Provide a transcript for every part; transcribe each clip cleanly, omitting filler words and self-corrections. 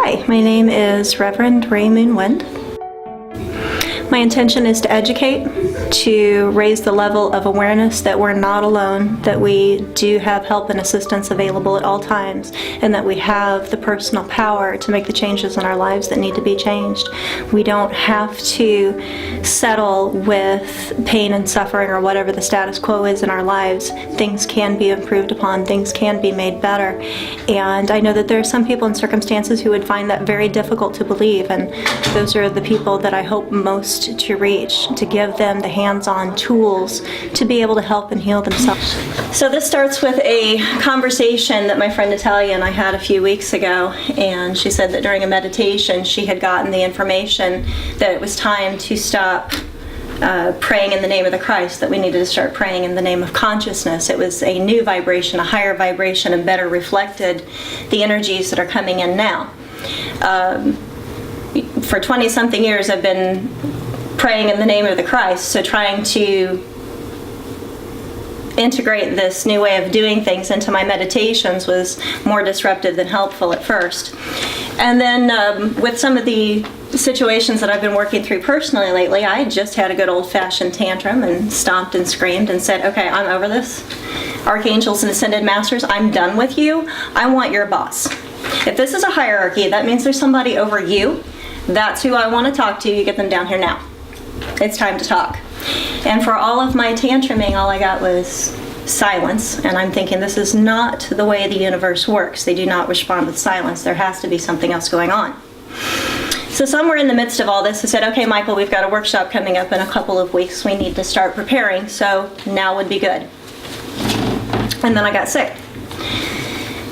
Hi, my name is Reverend Rae Moonwind. My intention is to educate, to raise the level of awareness that we're not alone, that we do have help and assistance available at all times, and that we have the personal power to make the changes in our lives that need to be changed. We don't have to settle with pain and suffering or whatever the status quo is in our lives. Things can be improved upon, things can be made better. And I know that there are some people in circumstances who would find that very difficult to believe, and those are the people that I hope most to reach, to give them the hands-on tools to be able to help and heal themselves. So this starts with a conversation that my friend Natalia and I had a few weeks ago, and she said that during a meditation she had gotten the information that it was time to stop praying in the name of the Christ, that we needed to start praying in the name of consciousness. It was a new vibration, a higher vibration, and better reflected the energies that are coming in now. For 20-something years I've been praying in the name of the Christ, so trying to integrate this new way of doing things into my meditations was more disruptive than helpful at first. And then with some of the situations that I've been working through personally lately, I just had a good old-fashioned tantrum and stomped and screamed and said, okay, I'm over this. Archangels and Ascended Masters, I'm done with you. I want your boss. If this is a hierarchy, that means there's somebody over you. That's who I want to talk to. You get them down here now. It's time to talk. And for all of my tantruming, all I got was silence. And I'm thinking, this is not the way the universe works. They do not respond with silence. There has to be something else going on. So somewhere in the midst of all this, I said, okay, Michael, we've got a workshop coming up in a couple of weeks. We need to start preparing, so now would be good. And then I got sick.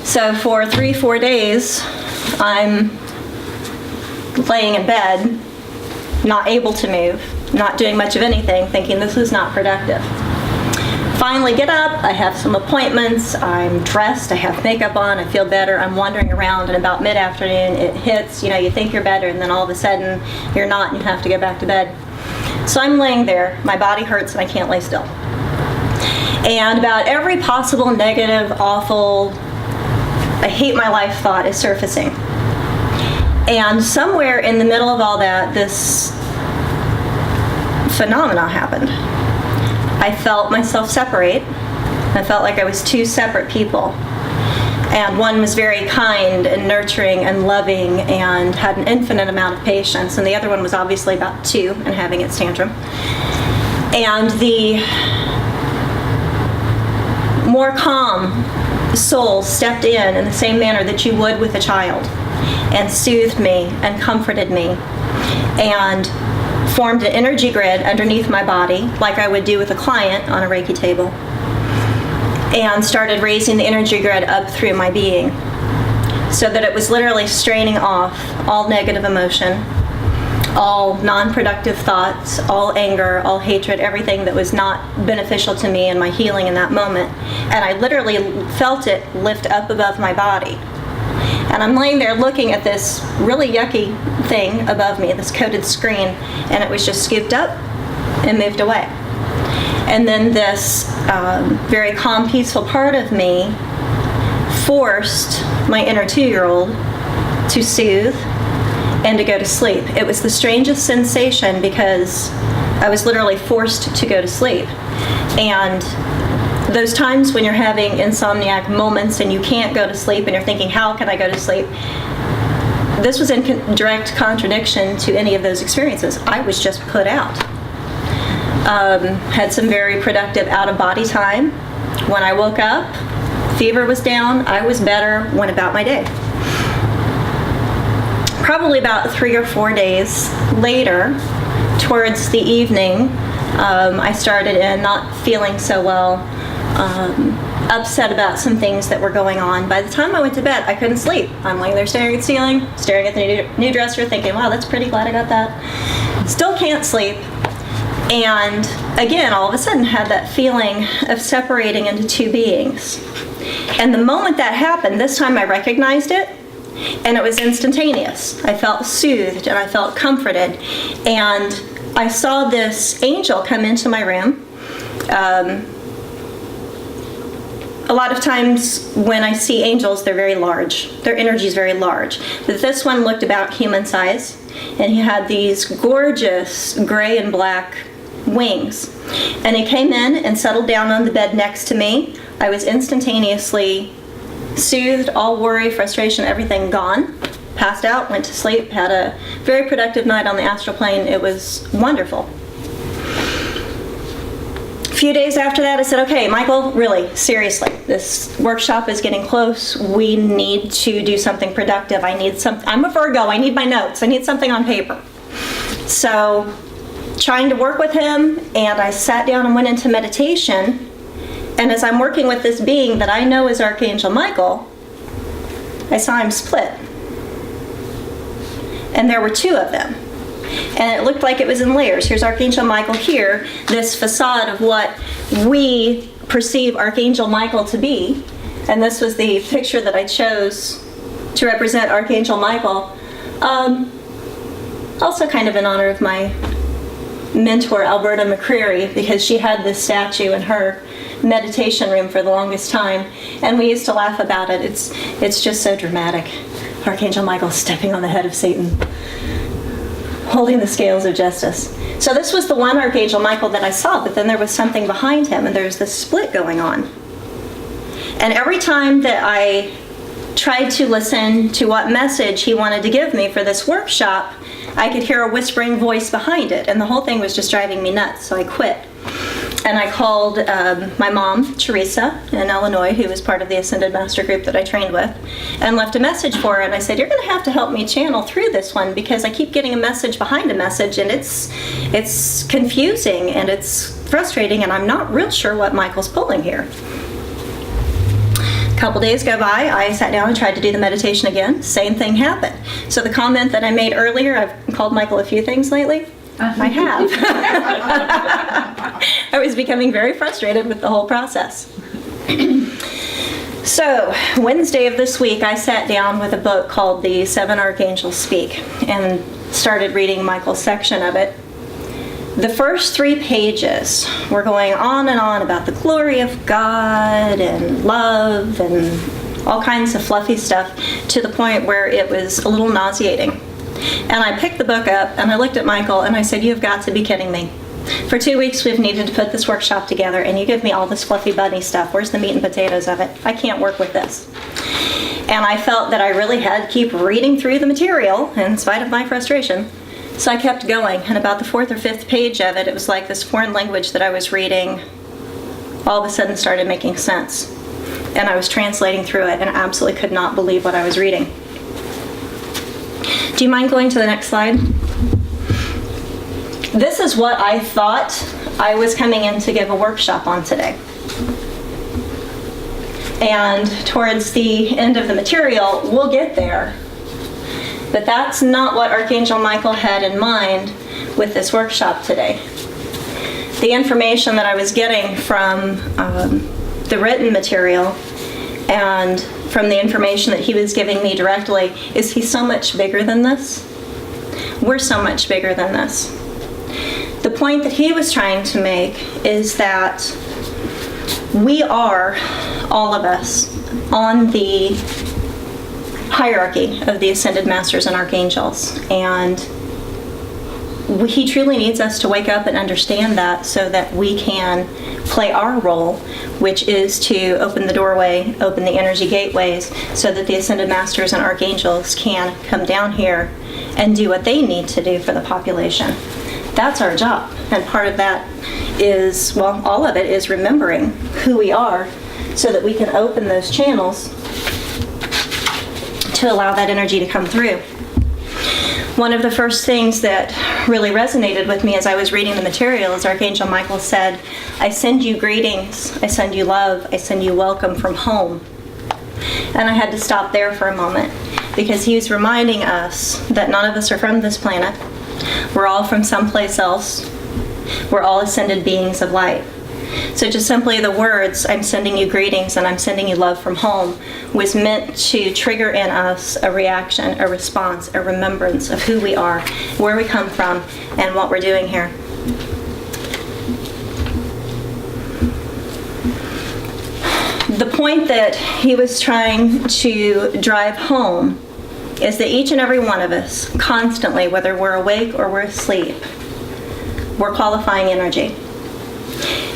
So for 3-4 days, I'm laying in bed, not able to move, not doing much of anything, thinking this is not productive. Finally get up, I have some appointments, I'm dressed, I have makeup on, I feel better, I'm wandering around, and about mid-afternoon it hits, you think you're better, and then all of a sudden you're not and you have to go back to bed. So I'm laying there, my body hurts and I can't lay still. And about every possible negative, awful, I hate my life thought is surfacing. And somewhere in the middle of all that, this phenomena happened. I felt myself separate. I felt like I was two separate people. And one was very kind and nurturing and loving and had an infinite amount of patience, and the other one was obviously about 2 and having its tantrum. And the more calm soul stepped in the same manner that you would with a child, and soothed me and comforted me and formed an energy grid underneath my body like I would do with a client on a Reiki table, and started raising the energy grid up through my being so that it was literally straining off all negative emotion, all non-productive thoughts, all anger, all hatred, everything that was not beneficial to me and my healing in that moment. And I literally felt it lift up above my body. And I'm laying there looking at this really yucky thing above me, this coated screen, and it was just scooped up and moved away. And then this very calm, peaceful part of me forced my inner 2-year-old to soothe and to go to sleep. It was the strangest sensation because I was literally forced to go to sleep. And those times when you're having insomniac moments and you can't go to sleep and you're thinking, how can I go to sleep? This was in direct contradiction to any of those experiences. I was just put out. Had some very productive out-of-body time. When I woke up, fever was down, I was better, went about my day. Probably about 3 or 4 days later, towards the evening, I started not feeling so well, upset about some things that were going on. By the time I went to bed, I couldn't sleep. I'm laying there staring at the ceiling, staring at the new dresser, thinking, wow, that's pretty, glad I got that. Still can't sleep. And again, all of a sudden had that feeling of separating into 2 beings. And the moment that happened, this time I recognized it, and it was instantaneous. I felt soothed and I felt comforted. And I saw this angel come into my room, a lot of times when I see angels, they're very large. Their energy is very large. But this one looked about human size, and he had these gorgeous gray and black wings. And he came in and settled down on the bed next to me. I was instantaneously soothed, all worry, frustration, everything gone. Passed out, went to sleep, had a very productive night on the astral plane. It was wonderful. A few days after that, I said, okay, Michael, really, seriously, this workshop is getting close. We need to do something productive. I'm a Virgo, I need my notes. I need something on paper. So, trying to work with him, and I sat down and went into meditation. And as I'm working with this being that I know is Archangel Michael, I saw him split. And there were two of them. And it looked like it was in layers. Here's Archangel Michael here, this facade of what we perceive Archangel Michael to be. And this was the picture that I chose to represent Archangel Michael. Also kind of in honor of my mentor, Alberta McCreary, because she had this statue in her meditation room for the longest time. And we used to laugh about it. It's just so dramatic. Archangel Michael stepping on the head of Satan, holding the scales of justice. So this was the one Archangel Michael that I saw, but then there was something behind him, and there's this split going on. And every time that I tried to listen to what message he wanted to give me for this workshop, I could hear a whispering voice behind it, and the whole thing was just driving me nuts, so I quit. And I called my mom, Teresa, in Illinois, who was part of the Ascended Master group that I trained with, and left a message for her. And I said, you're going to have to help me channel through this one, because I keep getting a message behind a message, and it's confusing, and it's frustrating, and I'm not real sure what Michael's pulling here. A couple days go by, I sat down and tried to do the meditation again. Same thing happened. So the comment that I made earlier, I've called Michael a few things lately. I have. I was becoming very frustrated with the whole process. So, Wednesday of this week, I sat down with a book called The Seven Archangels Speak and started reading Michael's section of it. The first 3 pages were going on and on about the glory of God and love and all kinds of fluffy stuff, to the point where it was a little nauseating. And I picked the book up and I looked at Michael and I said, you've got to be kidding me. For 2 weeks we've needed to put this workshop together, and you give me all this fluffy bunny stuff. Where's the meat and potatoes of it? I can't work with this. And I felt that I really had to keep reading through the material in spite of my frustration. So I kept going, and about the 4th or 5th page of it, it was like this foreign language that I was reading all of a sudden started making sense. And I was translating through it and I absolutely could not believe what I was reading. Do you mind going to the next slide? This is what I thought I was coming in to give a workshop on today. And towards the end of the material, we'll get there. But that's not what Archangel Michael had in mind with this workshop today. The information that I was getting from the written material and from the information that he was giving me directly is he's so much bigger than this. We're so much bigger than this. The point that he was trying to make is that we are, all of us, on the hierarchy of the Ascended Masters and Archangels. And he truly needs us to wake up and understand that, so that we can play our role, which is to open the doorway, open the energy gateways, so that the Ascended Masters and Archangels can come down here and do what they need to do for the population. That's our job. And part of that is, well, all of it is remembering who we are, so that we can open those channels to allow that energy to come through. One of the first things that really resonated with me as I was reading the material is Archangel Michael said, I send you greetings, I send you love, I send you welcome from home. And I had to stop there for a moment, because he was reminding us that none of us are from this planet. We're all from someplace else. We're all ascended beings of light. So just simply the words, I'm sending you greetings and I'm sending you love from home, was meant to trigger in us a reaction, a response, a remembrance of who we are, where we come from, and what we're doing here. The point that he was trying to drive home is that each and every one of us, constantly, whether we're awake or we're asleep, we're qualifying energy.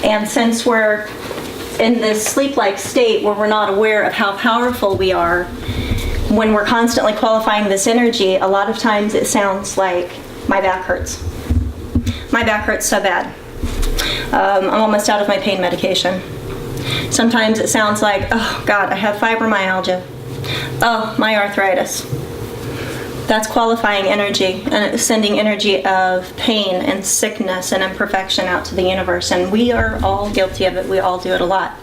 And since we're in this sleep-like state where we're not aware of how powerful we are, when we're constantly qualifying this energy, a lot of times it sounds like, my back hurts. My back hurts so bad. I'm almost out of my pain medication. Sometimes it sounds like, oh God, I have fibromyalgia. Oh, my arthritis. That's qualifying energy, and it's sending energy of pain and sickness and imperfection out to the universe, and we are all guilty of it. We all do it a lot.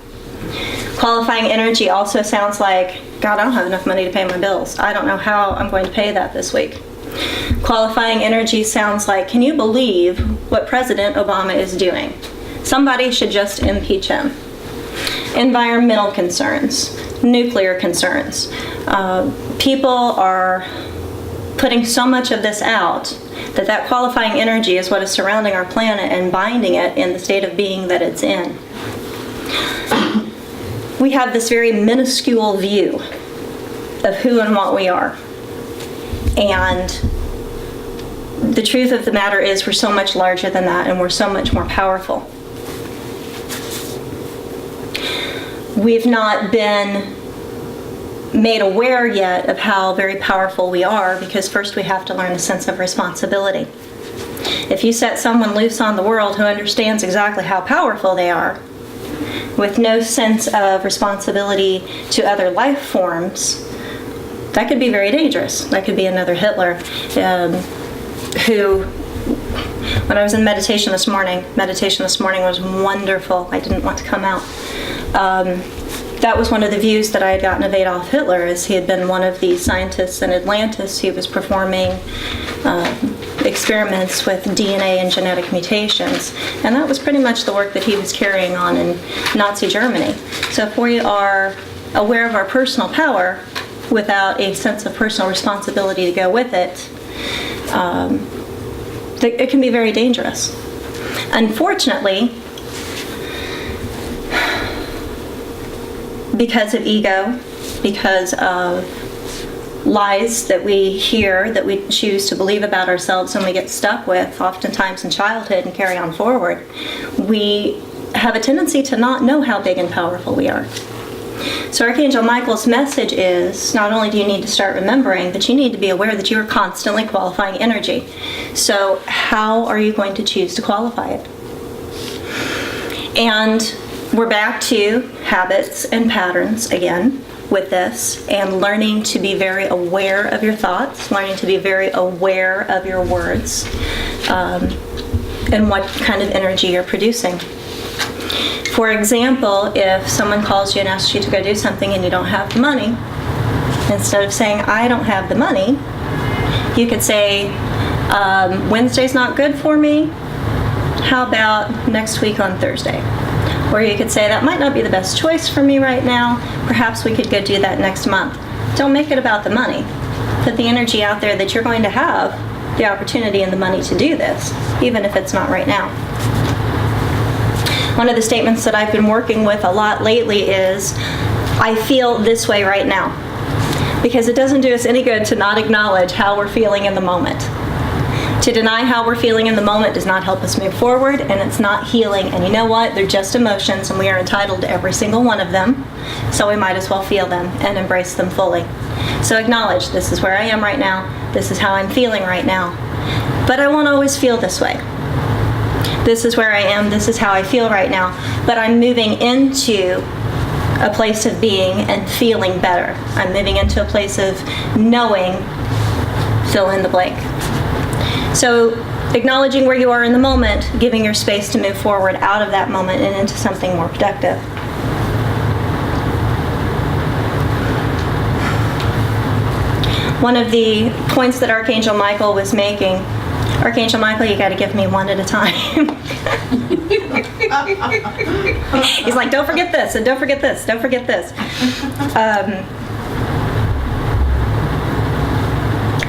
Qualifying energy also sounds like, God, I don't have enough money to pay my bills. I don't know how I'm going to pay that this week. Qualifying energy sounds like, can you believe what President Obama is doing? Somebody should just impeach him. Environmental concerns, nuclear concerns. People are putting so much of this out that qualifying energy is what is surrounding our planet and binding it in the state of being that it's in. We have this very minuscule view of who and what we are. And the truth of the matter is we're so much larger than that, and we're so much more powerful. We've not been made aware yet of how very powerful we are, because first we have to learn a sense of responsibility. If you set someone loose on the world who understands exactly how powerful they are, with no sense of responsibility to other life forms, that could be very dangerous. That could be another Hitler, who, when I was in meditation this morning was wonderful. I didn't want to come out. That was one of the views that I had gotten of Adolf Hitler, is he had been one of the scientists in Atlantis who was performing experiments with DNA and genetic mutations. And that was pretty much the work that he was carrying on in Nazi Germany. So if we are aware of our personal power without a sense of personal responsibility to go with it, it can be very dangerous. Unfortunately, because of ego, because of lies that we hear, that we choose to believe about ourselves and we get stuck with, oftentimes in childhood and carry on forward, we have a tendency to not know how big and powerful we are. So Archangel Michael's message is, not only do you need to start remembering, but you need to be aware that you are constantly qualifying energy. So how are you going to choose to qualify it? And we're back to habits and patterns again with this, and learning to be very aware of your thoughts, learning to be very aware of your words, and what kind of energy you're producing. For example, if someone calls you and asks you to go do something and you don't have the money, instead of saying, I don't have the money, you could say, Wednesday's not good for me. How about next week on Thursday? Or you could say, that might not be the best choice for me right now. Perhaps we could go do that next month. Don't make it about the money. Put the energy out there that you're going to have the opportunity and the money to do this, even if it's not right now. One of the statements that I've been working with a lot lately is, I feel this way right now. Because it doesn't do us any good to not acknowledge how we're feeling in the moment. To deny how we're feeling in the moment does not help us move forward, and it's not healing. And you know what? They're just emotions, and we are entitled to every single one of them. So we might as well feel them and embrace them fully. So acknowledge, this is where I am right now. This is how I'm feeling right now. But I won't always feel this way. This is where I am. This is how I feel right now. But I'm moving into a place of being and feeling better. I'm moving into a place of knowing, fill in the blank. So acknowledging where you are in the moment, giving your space to move forward out of that moment and into something more productive. One of the points that Archangel Michael was making, Archangel Michael, you got to give me one at a time. He's like, don't forget this, and don't forget this, don't forget this.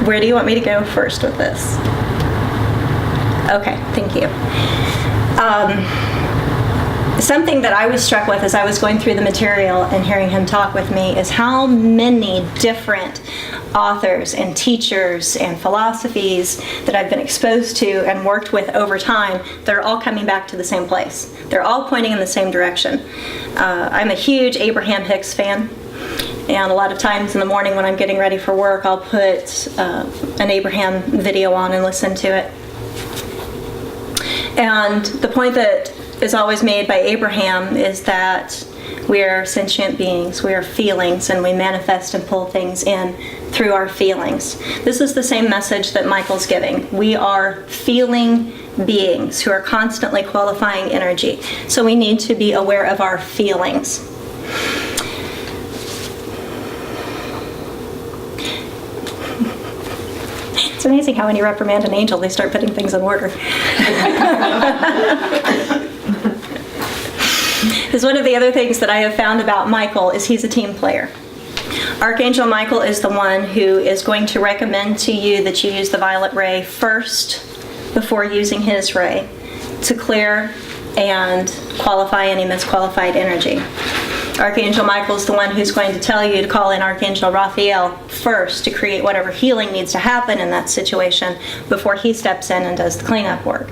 Where do you want me to go first with this? Okay, thank you. something that I was struck with as I was going through the material and hearing him talk with me is how many different authors and teachers and philosophies that I've been exposed to and worked with over time, they're all coming back to the same place. They're all pointing in the same direction. I'm a huge Abraham Hicks fan, and a lot of times in the morning when I'm getting ready for work, I'll put an Abraham video on and listen to it. And the point that is always made by Abraham is that we are sentient beings, we are feelings, and we manifest and pull things in through our feelings. This is the same message that Michael's giving. We are feeling beings who are constantly qualifying energy. So we need to be aware of our feelings. It's amazing how when you reprimand an angel, they start putting things in order. Because one of the other things that I have found about Michael is he's a team player. Archangel Michael is the one who is going to recommend to you that you use the violet ray first before using his ray to clear and qualify any misqualified energy. Archangel Michael is the one who's going to tell you to call in Archangel Raphael first to create whatever healing needs to happen in that situation before he steps in and does the cleanup work.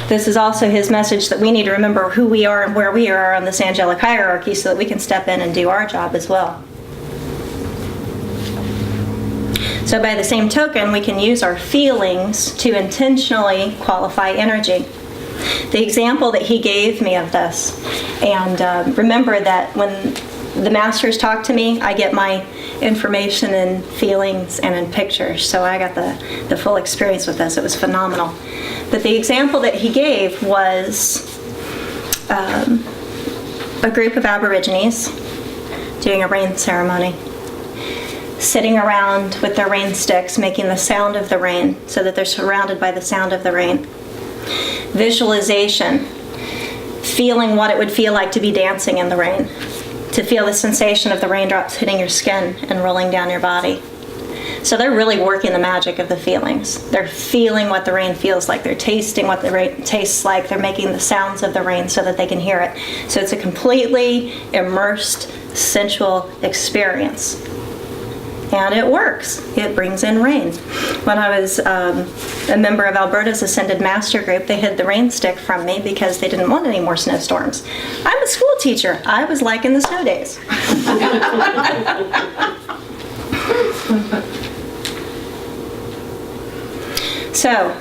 This is also his message that we need to remember who we are and where we are on this angelic hierarchy so that we can step in and do our job as well. So by the same token, we can use our feelings to intentionally qualify energy. The example that he gave me of this, and remember that when the masters talk to me, I get my information in feelings and in pictures, so I got the full experience with this. It was phenomenal. But the example that he gave was a group of Aborigines doing a rain ceremony, sitting around with their rain sticks, making the sound of the rain so that they're surrounded by the sound of the rain. Visualization, feeling what it would feel like to be dancing in the rain, to feel the sensation of the raindrops hitting your skin and rolling down your body. So they're really working the magic of the feelings. They're feeling what the rain feels like. They're tasting what the rain tastes like. They're making the sounds of the rain so that they can hear it. So it's a completely immersed, sensual experience. And it works. It brings in rain. When I was a member of Alberta's Ascended Master Group, they hid the rain stick from me because they didn't want any more snowstorms. I'm a school teacher. I was liking the snow days. So,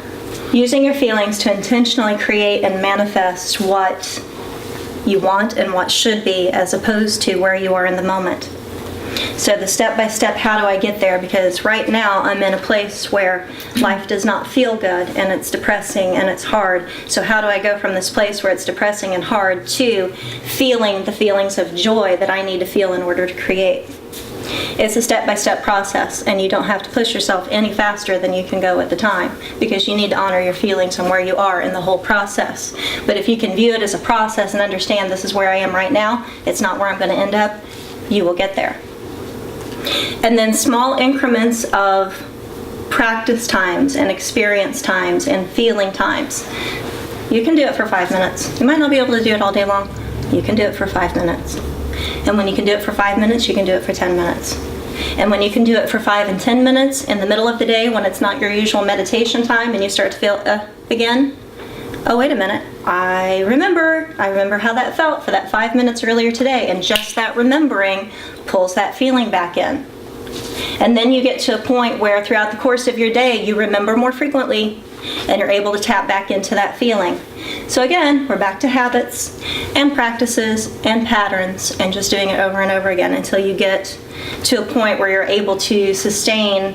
using your feelings to intentionally create and manifest what you want and what should be, as opposed to where you are in the moment. So the step-by-step, how do I get there? Because right now I'm in a place where life does not feel good and it's depressing and it's hard. So how do I go from this place where it's depressing and hard to feeling the feelings of joy that I need to feel in order to create? It's a step-by-step process, and you don't have to push yourself any faster than you can go at the time, because you need to honor your feelings and where you are in the whole process. But if you can view it as a process and understand this is where I am right now, it's not where I'm going to end up, you will get there. And then small increments of practice times and experience times and feeling times. You can do it for 5 minutes. You might not be able to do it all day long. You can do it for 5 minutes. And when you can do it for 5 minutes, you can do it for 10 minutes. And when you can do it for 5 and 10 minutes in the middle of the day when it's not your usual meditation time and you start to feel again, oh, wait a minute, I remember how that felt for that 5 minutes earlier today, and just that remembering pulls that feeling back in. And then you get to a point where throughout the course of your day, you remember more frequently, and you're able to tap back into that feeling. So again, we're back to habits and practices and patterns and just doing it over and over again until you get to a point where you're able to sustain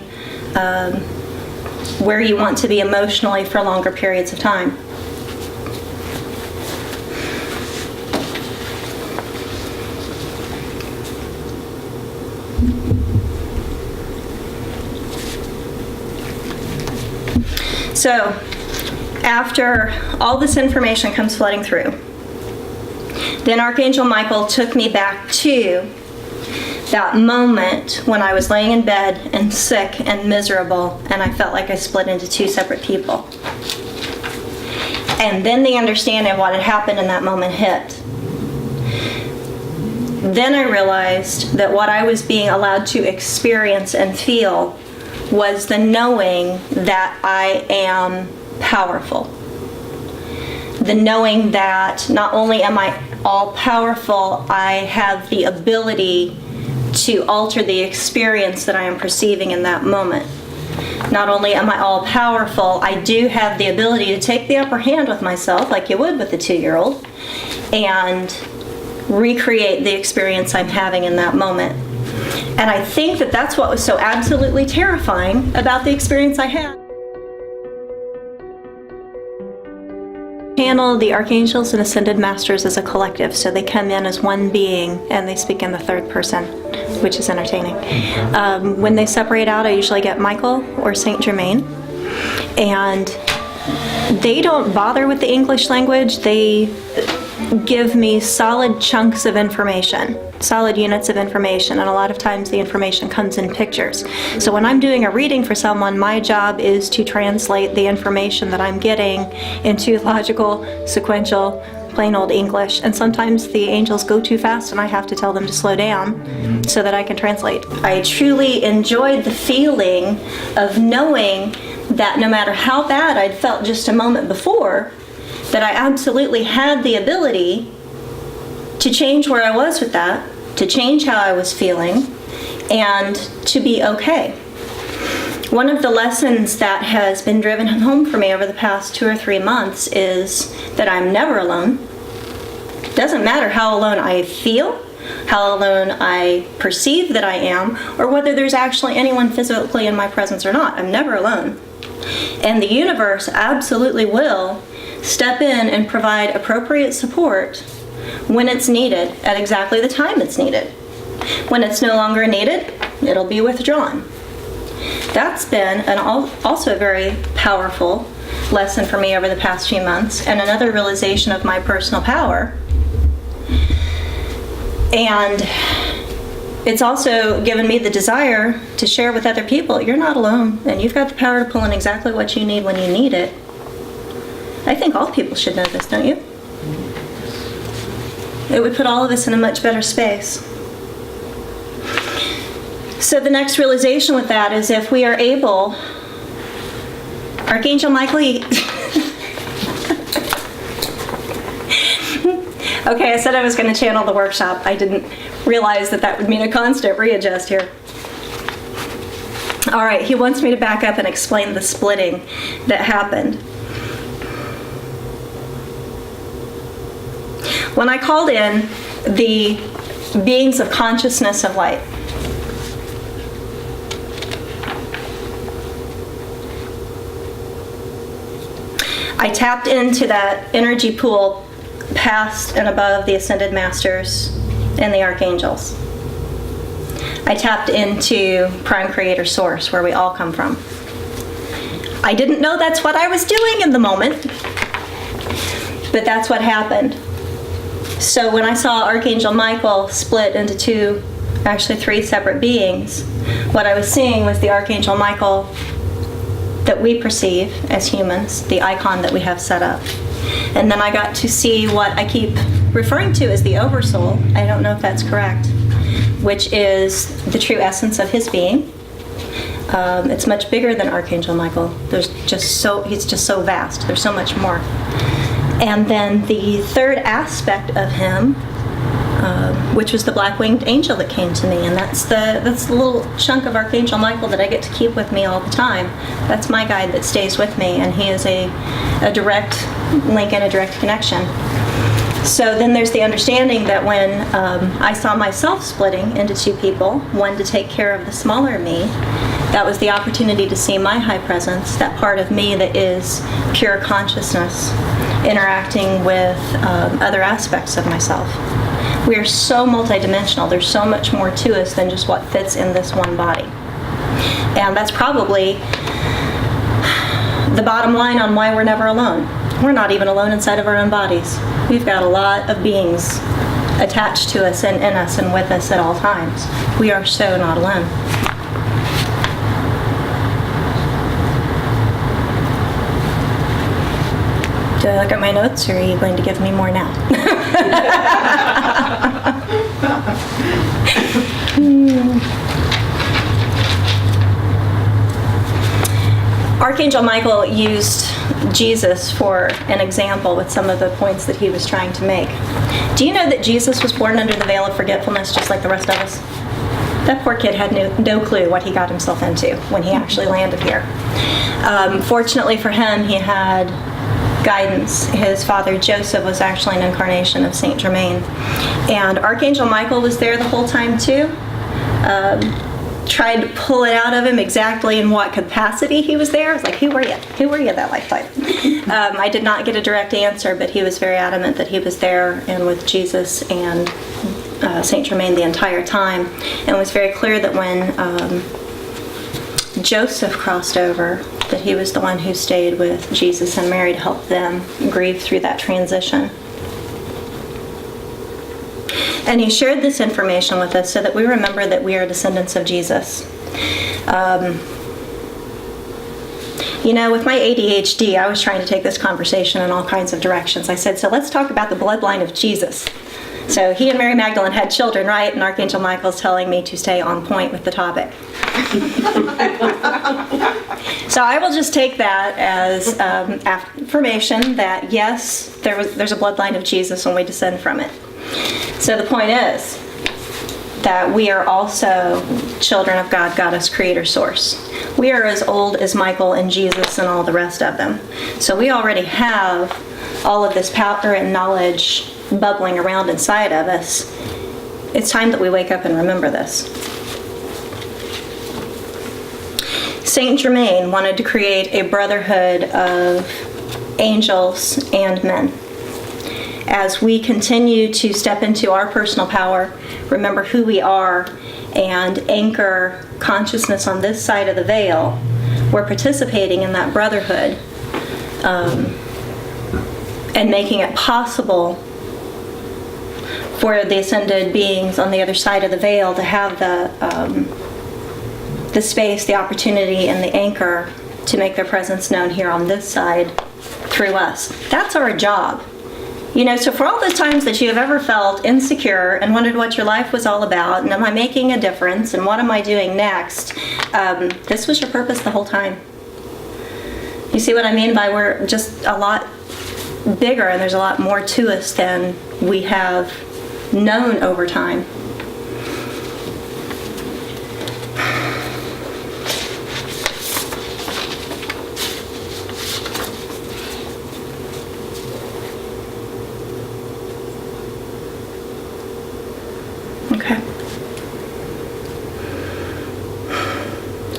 where you want to be emotionally for longer periods of time. So, after all this information comes flooding through, then Archangel Michael took me back to that moment when I was laying in bed and sick and miserable, and I felt like I split into two separate people. And then the understanding of what had happened in that moment hit. Then I realized that what I was being allowed to experience and feel was the knowing that I am powerful. The knowing that not only am I all-powerful, I have the ability to alter the experience that I am perceiving in that moment. Not only am I all-powerful, I do have the ability to take the upper hand with myself, like you would with a 2-year-old, and recreate the experience I'm having in that moment. And I think that that's what was so absolutely terrifying about the experience I had. Channel the archangels and ascended masters as a collective, so they come in as one being and they speak in the third person, which is entertaining. When they separate out, I usually get Michael or Saint Germain, and they don't bother with the English language. They give me solid chunks of information, solid units of information, and a lot of times the information comes in pictures. So when I'm doing a reading for someone, my job is to translate the information that I'm getting into logical, sequential, plain old English. And sometimes the angels go too fast and I have to tell them to slow down so that I can translate. I truly enjoyed the feeling of knowing that no matter how bad I'd felt just a moment before, that I absolutely had the ability to change where I was with that, to change how I was feeling, and to be okay. One of the lessons that has been driven home for me over the past 2 or 3 months is that I'm never alone. It doesn't matter how alone I feel, how alone I perceive that I am, or whether there's actually anyone physically in my presence or not. I'm never alone. And the universe absolutely will step in and provide appropriate support when it's needed, at exactly the time it's needed. When it's no longer needed, it'll be withdrawn. That's been also a very powerful lesson for me over the past few months, and another realization of my personal power. And it's also given me the desire to share with other people, you're not alone, and you've got the power to pull in exactly what you need when you need it. I think all people should know this, don't you? It would put all of us in a much better space. So the next realization with that is if we are able, Archangel Michael, okay, I said I was going to channel the workshop. I didn't realize that that would mean a constant readjust here. All right, he wants me to back up and explain the splitting that happened. When I called in the beings of consciousness of light, I tapped into that energy pool past and above the Ascended Masters and the Archangels. I tapped into Prime Creator Source, where we all come from. I didn't know that's what I was doing in the moment, but that's what happened. So when I saw Archangel Michael split into 3 separate beings, what I was seeing was the Archangel Michael that we perceive as humans, the icon that we have set up. And then I got to see what I keep referring to as the Oversoul. I don't know if that's correct, which is the true essence of his being. It's much bigger than Archangel Michael. He's just so vast. There's so much more. And then the third aspect of him, which was the black-winged angel that came to me, and that's the little chunk of Archangel Michael that I get to keep with me all the time. That's my guide that stays with me, and he is a direct link and a direct connection. So then there's the understanding that when I saw myself splitting into 2 people, one to take care of the smaller me, that was the opportunity to see my high presence, that part of me that is pure consciousness, interacting with other aspects of myself. We are so multidimensional. There's so much more to us than just what fits in this one body. And that's probably the bottom line on why we're never alone. We're not even alone inside of our own bodies. We've got a lot of beings attached to us and in us and with us at all times. We are so not alone. Do I look at my notes, or are you going to give me more now? Archangel Michael used Jesus for an example with some of the points that he was trying to make. Do you know that Jesus was born under the veil of forgetfulness just like the rest of us? That poor kid had no clue what he got himself into when he actually landed here. Fortunately for him, he had guidance. His father Joseph was actually an incarnation of Saint Germain. And Archangel Michael was there the whole time too. Tried to pull it out of him exactly in what capacity he was there. I was like, who were you? Who were you that lifetime? I did not get a direct answer, but he was very adamant that he was there and with Jesus and Saint Germain the entire time, and was very clear that when Joseph crossed over, that he was the one who stayed with Jesus and Mary to help them grieve through that transition. And he shared this information with us so that we remember that we are descendants of Jesus. With my ADHD, I was trying to take this conversation in all kinds of directions. I said, so let's talk about the bloodline of Jesus. So he and Mary Magdalene had children, right? And Archangel Michael's telling me to stay on point with the topic. So I will just take that as affirmation that yes, there's a bloodline of Jesus and we descend from it. So the point is that we are also children of God, Goddess, Creator, Source. We are as old as Michael and Jesus and all the rest of them. So we already have all of this power and knowledge bubbling around inside of us. It's time that we wake up and remember this. Saint Germain wanted to create a brotherhood of angels and men. As we continue to step into our personal power, remember who we are, and anchor consciousness on this side of the veil, we're participating in that brotherhood and making it possible for the ascended beings on the other side of the veil to have the space, the opportunity, and the anchor to make their presence known here on this side through us. That's our job. So for all the times that you have ever felt insecure and wondered what your life was all about, and am I making a difference, and what am I doing next, this was your purpose the whole time. You see what I mean by we're just a lot bigger, and there's a lot more to us than we have known over time. Okay.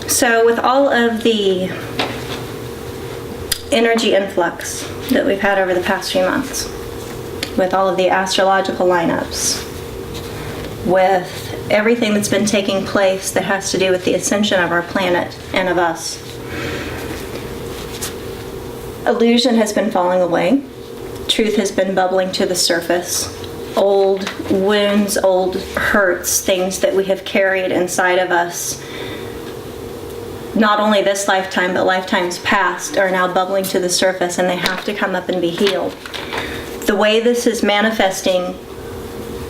So with all of the energy influx that we've had over the past few months, with all of the astrological lineups, with everything that's been taking place that has to do with the ascension of our planet and of us, illusion has been falling away. Truth has been bubbling to the surface. Old wounds, old hurts, things that we have carried inside of us, not only this lifetime, but lifetimes past, are now bubbling to the surface, and they have to come up and be healed. The way this is manifesting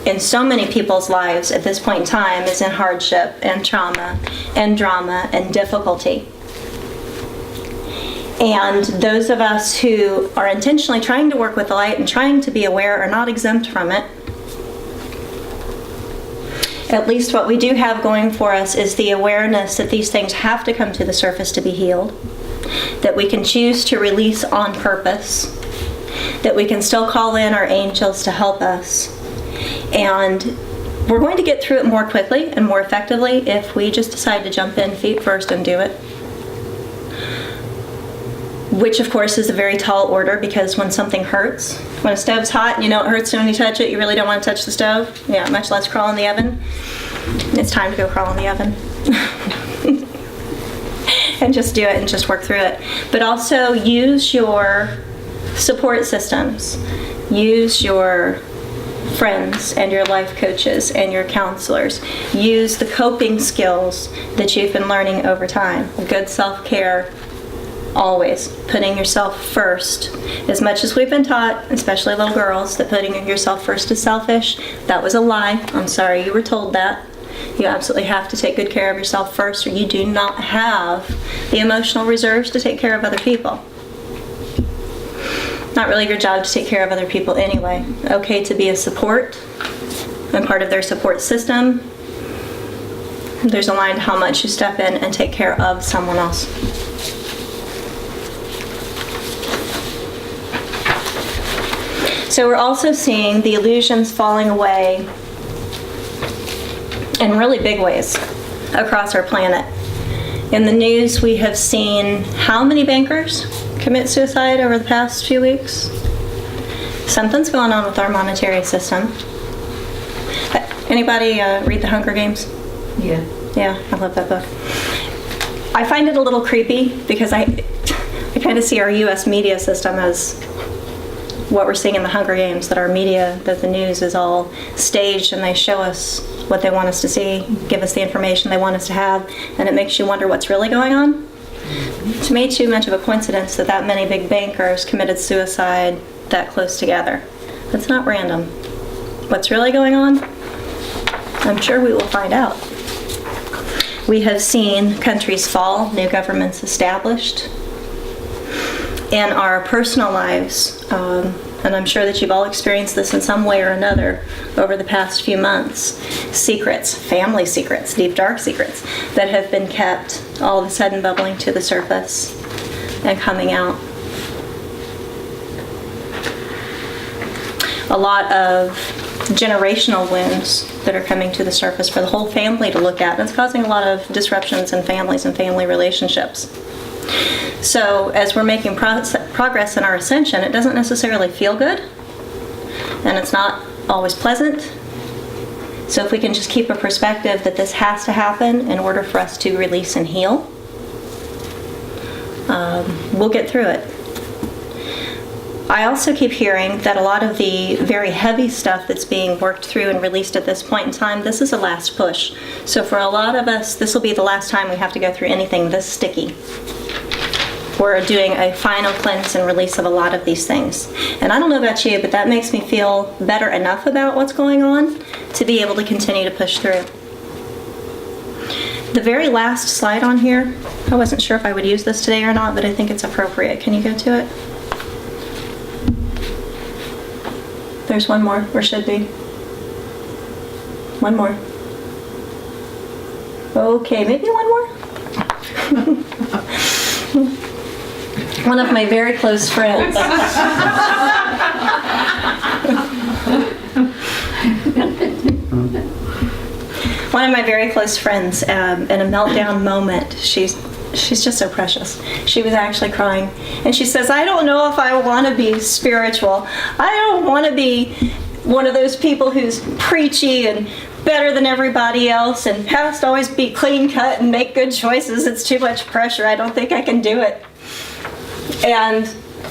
in so many people's lives at this point in time is in hardship and trauma and drama and difficulty. And those of us who are intentionally trying to work with the light and trying to be aware are not exempt from it. At least what we do have going for us is the awareness that these things have to come to the surface to be healed, that we can choose to release on purpose, that we can still call in our angels to help us. And we're going to get through it more quickly and more effectively if we just decide to jump in feet first and do it. Which, of course, is a very tall order, because when something hurts, when a stove's hot and you know it hurts when you touch it, you really don't want to touch the stove. Yeah, much less crawl in the oven. It's time to go crawl in the oven. And just do it and just work through it. But also use your support systems. Use your friends and your life coaches and your counselors. Use the coping skills that you've been learning over time. Good self-care, Always putting yourself first. As much as we've been taught, especially little girls, that putting yourself first is selfish, that was a lie. I'm sorry you were told that. You absolutely have to take good care of yourself first, or you do not have the emotional reserves to take care of other people. Not really your job to take care of other people anyway. Okay to be a support and part of their support system. There's a line to how much you step in and take care of someone else. So we're also seeing the illusions falling away in really big ways across our planet. In the news, we have seen how many bankers commit suicide over the past few weeks? Something's going on with our monetary system. Anybody read The Hunger Games? Yeah. Yeah, I love that book. I find it a little creepy because I kind of see our U.S. media system as what we're seeing in the Hunger Games, that our media, that the news is all staged and they show us what they want us to see, give us the information they want us to have, and it makes you wonder what's really going on. To me, too much of a coincidence that many big bankers committed suicide that close together. That's not random. What's really going on? I'm sure we will find out. We have seen countries fall, new governments established. In our personal lives, and I'm sure that you've all experienced this in some way or another over the past few months, secrets, family secrets, deep dark secrets that have been kept all of a sudden bubbling to the surface and coming out. A lot of generational wounds that are coming to the surface for the whole family to look at, and it's causing a lot of disruptions in families and family relationships. So as we're making progress in our ascension, it doesn't necessarily feel good, and it's not always pleasant. So if we can just keep a perspective that this has to happen in order for us to release and heal, we'll get through it. I also keep hearing that a lot of the very heavy stuff that's being worked through and released at this point in time, this is a last push. So for a lot of us, this will be the last time we have to go through anything this sticky. We're doing a final cleanse and release of a lot of these things. And I don't know about you, but that makes me feel better enough about what's going on to be able to continue to push through. The very last slide on here, I wasn't sure if I would use this today or not, but I think it's appropriate. Can you go to it? There's one more, or should be. One more. Okay, maybe one more? One of my very close friends. One of my very close friends, in a meltdown moment, she's just so precious. She was actually crying, and she says, "I don't know if I want to be spiritual. I don't want to be one of those people who's preachy and better than everybody else and has to always be clean cut and make good choices. It's too much pressure. I don't think I can do it." And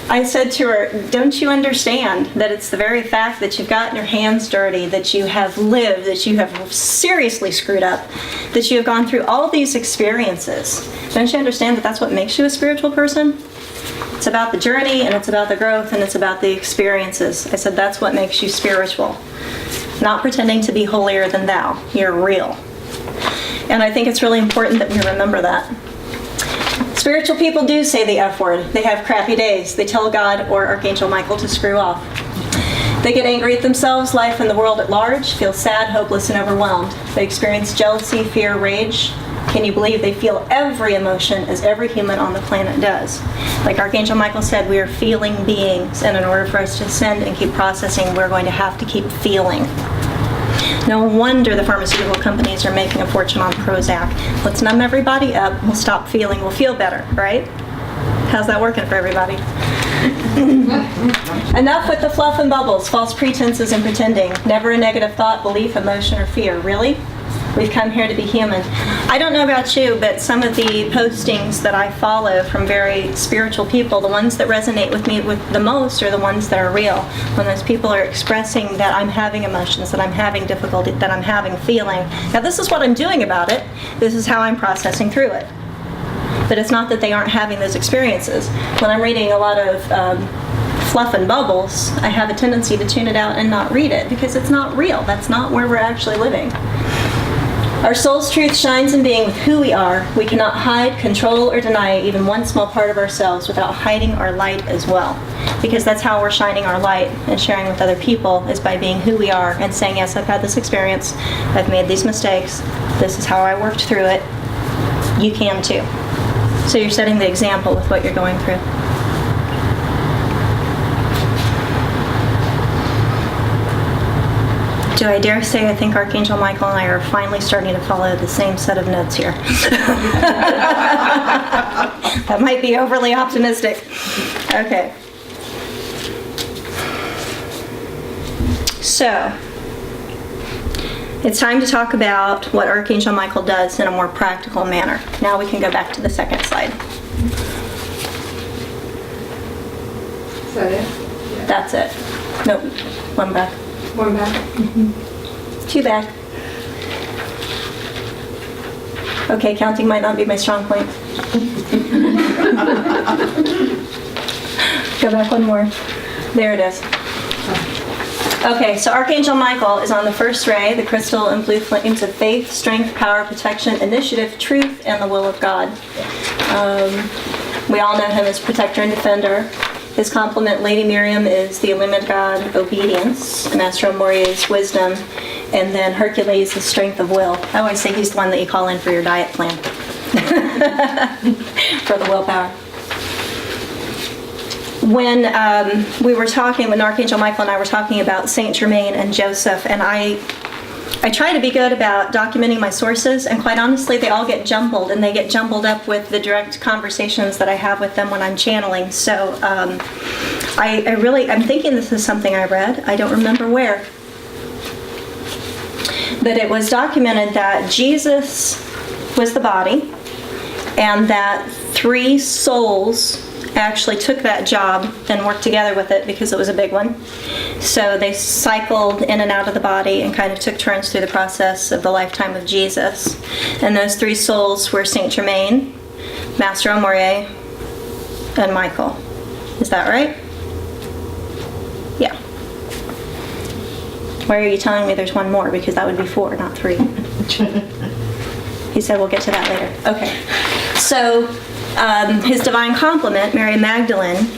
I said to her, "Don't you understand that it's the very fact that you've gotten your hands dirty, that you have lived, that you have seriously screwed up, that you have gone through all these experiences? Don't you understand that that's what makes you a spiritual person? It's about the journey, and it's about the growth, and it's about the experiences." I said, "That's what makes you spiritual. Not pretending to be holier than thou. You're real." And I think it's really important that we remember that. Spiritual people do say the F word. They have crappy days. They tell God or Archangel Michael to screw off. They get angry at themselves, life, and the world at large, feel sad, hopeless, and overwhelmed. They experience jealousy, fear, rage. Can you believe they feel every emotion as every human on the planet does? Like Archangel Michael said, we are feeling beings, and in order for us to ascend and keep processing, we're going to have to keep feeling. No wonder the pharmaceutical companies are making a fortune on Prozac. Let's numb everybody up, we'll stop feeling, we'll feel better, right? How's that working for everybody? Enough with the fluff and bubbles, false pretenses and pretending. Never a negative thought, belief, emotion, or fear. Really? We've come here to be human. I don't know about you, but some of the postings that I follow from very spiritual people, the ones that resonate with me the most are the ones that are real. When those people are expressing that I'm having emotions, that I'm having difficulty, that I'm having feeling. Now this is what I'm doing about it. This is how I'm processing through it. But it's not that they aren't having those experiences. When I'm reading a lot of fluff and bubbles, I have a tendency to tune it out and not read it because it's not real. That's not where we're actually living. Our soul's truth shines in being with who we are. We cannot hide, control, or deny even one small part of ourselves without hiding our light as well. Because that's how we're shining our light and sharing with other people, is by being who we are and saying, yes, I've had this experience. I've made these mistakes. This is how I worked through it. You can too. So you're setting the example with what you're going through. Do I dare say I think Archangel Michael and I are finally starting to follow the same set of notes here? That might be overly optimistic. Okay. So, it's time to talk about what Archangel Michael does in a more practical manner. Now we can go back to the second slide. Is that it? Yeah. That's it. Nope. One back. One back? Mm-hmm. Two back. Okay, counting might not be my strong point. Go back one more. There it is. Okay, so Archangel Michael is on the first ray, the crystal and blue flames of faith, strength, power, protection, initiative, truth, and the will of God. We all know him as protector and defender. His complement, Lady Miriam, is the illumined God, obedience, Master Moria's wisdom, and then Hercules is strength of will. I always say he's the one that you call in for your diet plan, for the willpower. When we were talking, when Archangel Michael and I were talking about Saint Germain and Joseph, and I try to be good about documenting my sources, and quite honestly, they all get jumbled, and they get jumbled up with the direct conversations that I have with them when I'm channeling. So I'm thinking this is something I read. I don't remember where. But it was documented that Jesus was the body, and that 3 souls actually took that job and worked together with it because it was a big one. So they cycled in and out of the body and kind of took turns through the process of the lifetime of Jesus. And those 3 souls were Saint Germain, Master Moria, and Michael. Is that right? Yeah. Why are you telling me there's one more? Because that would be 4, not 3. He said we'll get to that later. Okay. So his divine complement, Mary Magdalene,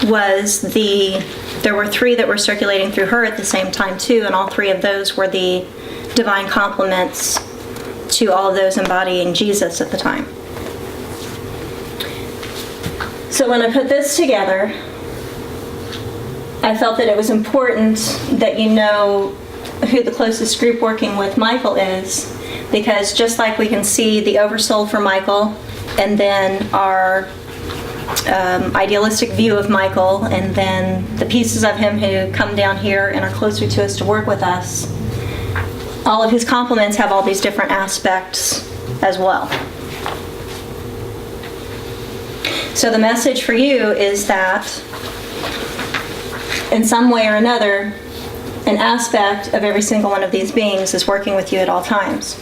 there were 3 that were circulating through her at the same time too, and all 3 of those were the divine complements to all of those embodying Jesus at the time. So when I put this together, I felt that it was important that you know who the closest group working with Michael is, because just like we can see the oversoul for Michael, and then our idealistic view of Michael, and then the pieces of him who come down here and are closer to us to work with us, all of his complements have all these different aspects as well. So the message for you is that in some way or another, an aspect of every single one of these beings is working with you at all times.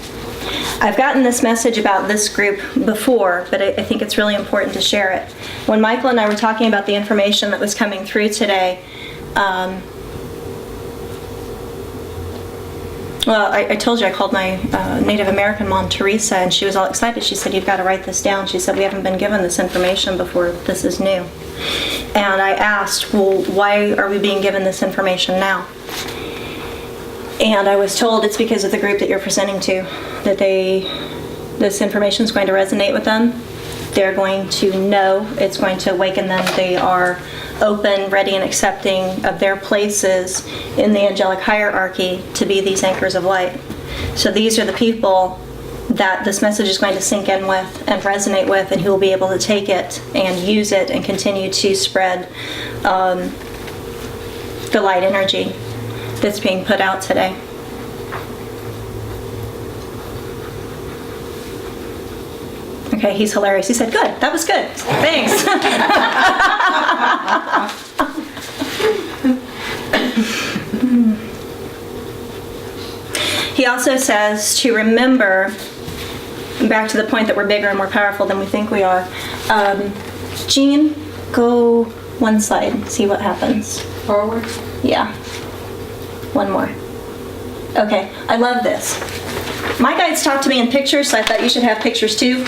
I've gotten this message about this group before, but I think it's really important to share it. When Michael and I were talking about the information that was coming through today, I told you I called my Native American mom, Teresa, and she was all excited. She said, "You've got to write this down." She said, "We haven't been given this information before. This is new." And I asked, well, why are we being given this information now? And I was told it's because of the group that you're presenting to, that this information is going to resonate with them. They're going to know, it's going to awaken them. They are open, ready, and accepting of their places in the angelic hierarchy to be these anchors of light. So these are the people that this message is going to sink in with and resonate with, and who will be able to take it and use it and continue to spread the light energy that's being put out today. Okay, he's hilarious. He said, "Good, that was good. Thanks." He also says to remember back to the point that we're bigger and more powerful than we think we are. Jean, go one slide, see what happens. Forward. Yeah. One more. Okay, I love this. My guides talk to me in pictures, so I thought you should have pictures too.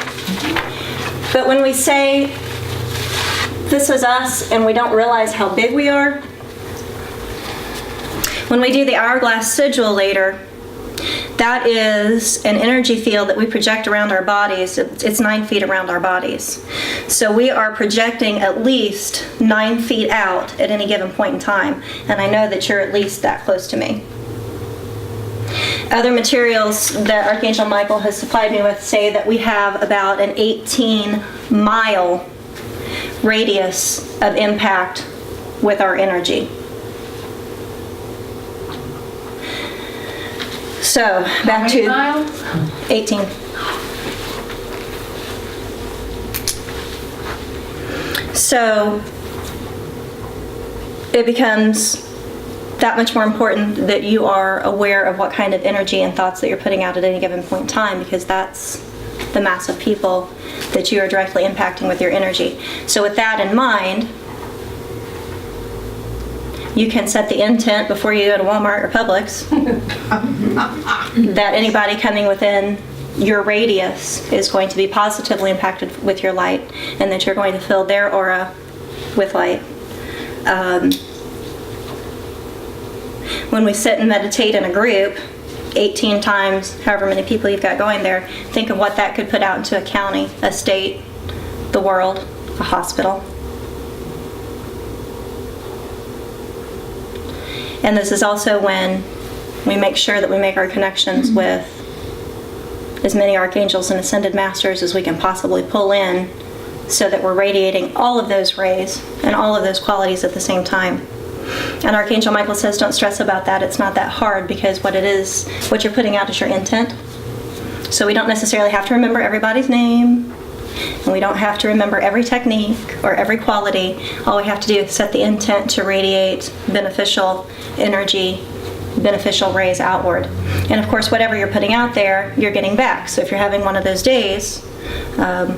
But when we say this is us and we don't realize how big we are, when we do the hourglass sigil later, that is an energy field that we project around our bodies. It's 9 feet around our bodies. So we are projecting at least 9 feet out at any given point in time. And I know that you're at least that close to me. Other materials that Archangel Michael has supplied me with say that we have about an 18-mile radius of impact with our energy. So, back to miles? 18. So, it becomes that much more important that you are aware of what kind of energy and thoughts that you're putting out at any given point in time, because that's the mass of people that you are directly impacting with your energy. So with that in mind, you can set the intent before you go to Walmart or Publix that anybody coming within your radius is going to be positively impacted with your light, and that you're going to fill their aura with light. When we sit and meditate in a group, 18 times, however many people you've got going there, think of what that could put out into a county, a state, the world, a hospital. And this is also when we make sure that we make our connections with as many archangels and ascended masters as we can possibly pull in, so that we're radiating all of those rays and all of those qualities at the same time. And Archangel Michael says, don't stress about that. It's not that hard, because what it is, what you're putting out is your intent. So we don't necessarily have to remember everybody's name, and we don't have to remember every technique or every quality. All we have to do is set the intent to radiate beneficial energy, beneficial rays outward. And of course, whatever you're putting out there, you're getting back. So if you're having one of those days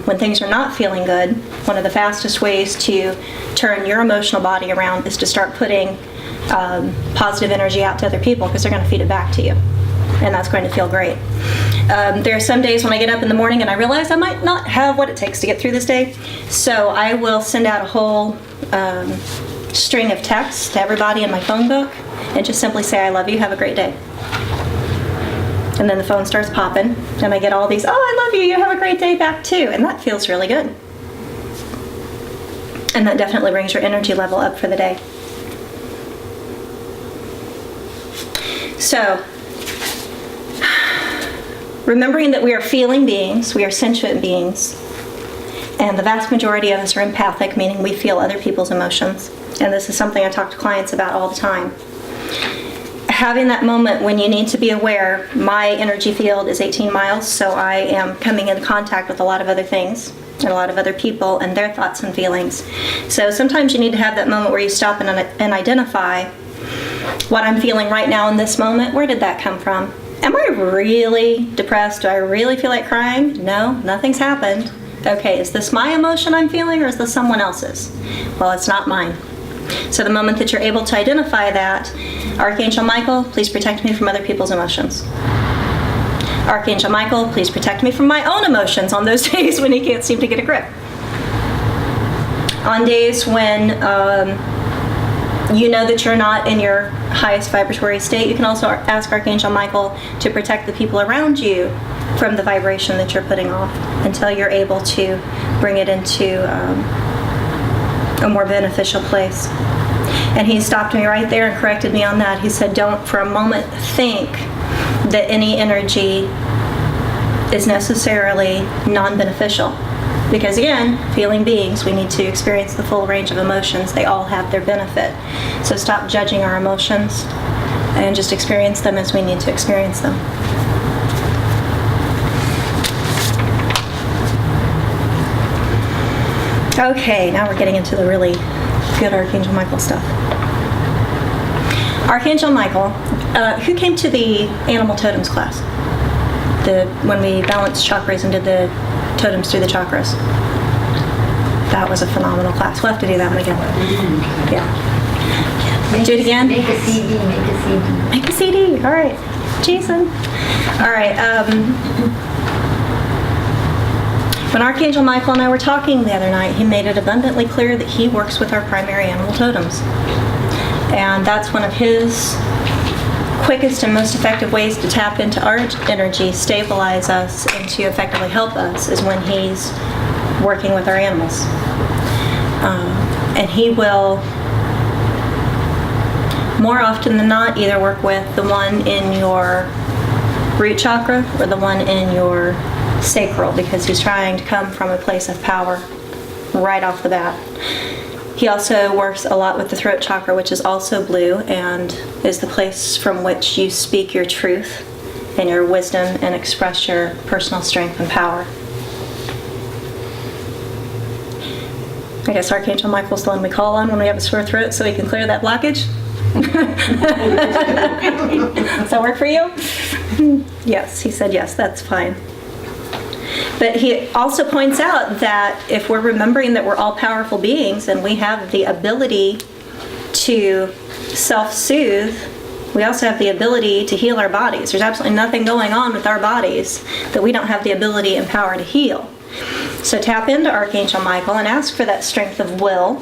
when things are not feeling good, one of the fastest ways to turn your emotional body around is to start putting positive energy out to other people, because they're going to feed it back to you, and that's going to feel great. There are some days when I get up in the morning and I realize I might not have what it takes to get through this day, so I will send out a whole string of texts to everybody in my phone book and just simply say, I love you, have a great day. And then the phone starts popping, and I get all these, oh, I love you, you have a great day back too. And that feels really good. And that definitely brings your energy level up for the day. So, remembering that we are feeling beings, we are sentient beings, and the vast majority of us are empathic, meaning we feel other people's emotions. And this is something I talk to clients about all the time. Having that moment when you need to be aware, my energy field is 18 miles, so I am coming into contact with a lot of other things and a lot of other people and their thoughts and feelings. So sometimes you need to have that moment where you stop and identify what I'm feeling right now in this moment. Where did that come from? Am I really depressed? Do I really feel like crying? No, nothing's happened. Okay, is this my emotion I'm feeling, or is this someone else's? Well, it's not mine. So the moment that you're able to identify that, Archangel Michael, please protect me from other people's emotions. Archangel Michael, please protect me from my own emotions on those days when he can't seem to get a grip. On days when you know that you're not in your highest vibratory state, you can also ask Archangel Michael to protect the people around you from the vibration that you're putting off until you're able to bring it into a more beneficial place. And he stopped me right there and corrected me on that. He said, don't for a moment think that any energy is necessarily non-beneficial. Because again, feeling beings, we need to experience the full range of emotions. They all have their benefit. So stop judging our emotions and just experience them as we need to experience them. Okay, now we're getting into the really good Archangel Michael stuff. Archangel Michael, who came to the Animal Totems class? when we balanced chakras and did the totems through the chakras. That was a phenomenal class. We'll have to do that one again. Yeah. Do it again? Make a CD, make a CD. Make a CD. All right. Jason. All right. When Archangel Michael and I were talking the other night, he made it abundantly clear that he works with our primary animal totems. And that's one of his quickest and most effective ways to tap into our energy, stabilize us, and to effectively help us is when he's working with our animals. And he will, more often than not, either work with the one in your root chakra or the one in your sacral, because he's trying to come from a place of power right off the bat. He also works a lot with the throat chakra, which is also blue and is the place from which you speak your truth and your wisdom and express your personal strength and power. I guess Archangel Michael's the one we call on when we have a sore throat so he can clear that blockage. Does that work for you? Yes, he said yes, that's fine. But he also points out that if we're remembering that we're all powerful beings and we have the ability to self-soothe, we also have the ability to heal our bodies. There's absolutely nothing going on with our bodies that we don't have the ability and power to heal. So tap into Archangel Michael and ask for that strength of will.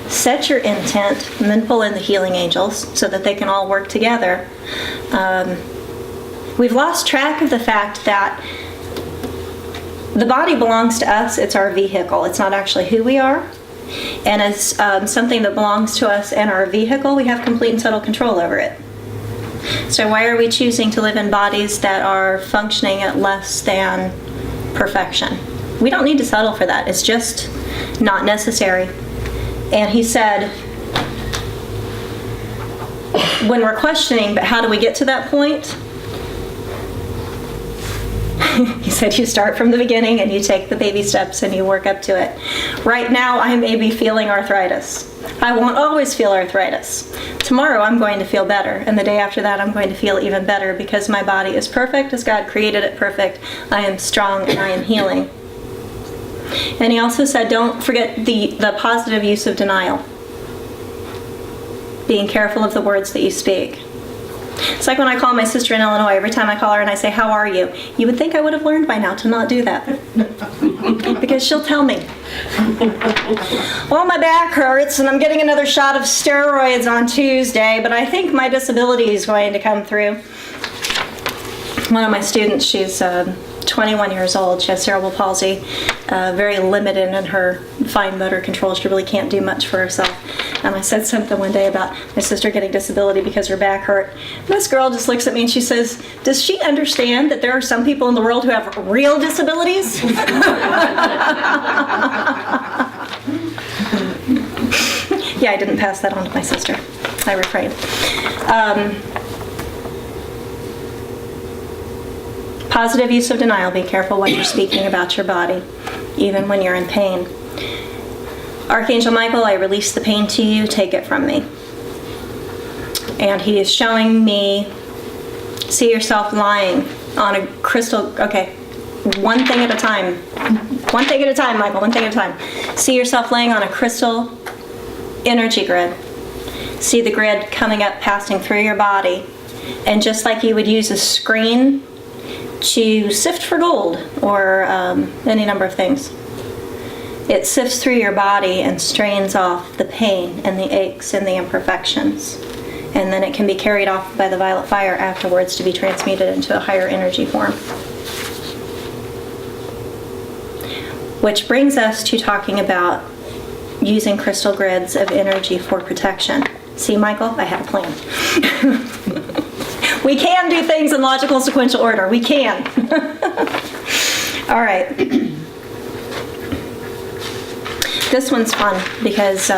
Set your intent, and then pull in the healing angels so that they can all work together. We've lost track of the fact that the body belongs to us. It's our vehicle. It's not actually who we are. And as something that belongs to us and our vehicle, we have complete and total control over it. So why are we choosing to live in bodies that are functioning at less than perfection? We don't need to settle for that. It's just not necessary. And he said, when we're questioning, but how do we get to that point? He said you start from the beginning and you take the baby steps and you work up to it. Right now I may be feeling arthritis. I won't always feel arthritis. Tomorrow I'm going to feel better, and the day after that I'm going to feel even better because my body is perfect as God created it perfect. I am strong and I am healing. And he also said don't forget the positive use of denial. Being careful of the words that you speak. It's like when I call my sister in Illinois. Every time I call her and I say, "How are you?" You would think I would have learned by now to not do that. Because she'll tell me, "Well, my back hurts and I'm getting another shot of steroids on Tuesday, but I think my disability is going to come through." One of my students, she's 21 years old. She has cerebral palsy, very limited in her fine motor control. She really can't do much for herself. And I said something one day about my sister getting disability because her back hurt. And this girl just looks at me and she says, "Does she understand that there are some people in the world who have real disabilities?" Yeah, I didn't pass that on to my sister. I refrained. Positive use of denial. Be careful what you're speaking about your body, even when you're in pain. Archangel Michael, I release the pain to you. Take it from me. And he is showing me, see yourself lying on a crystal. Okay, one thing at a time. One thing at a time, Michael. One thing at a time. See yourself laying on a crystal energy grid. See the grid coming up, passing through your body. And just like you would use a screen to sift for gold or any number of things, it sifts through your body and strains off the pain and the aches and the imperfections. And then it can be carried off by the violet fire afterwards to be transmuted into a higher energy form. Which brings us to talking about using crystal grids of energy for protection. See, Michael, I have a plan. We can do things in logical sequential order. We can. All right. This one's fun because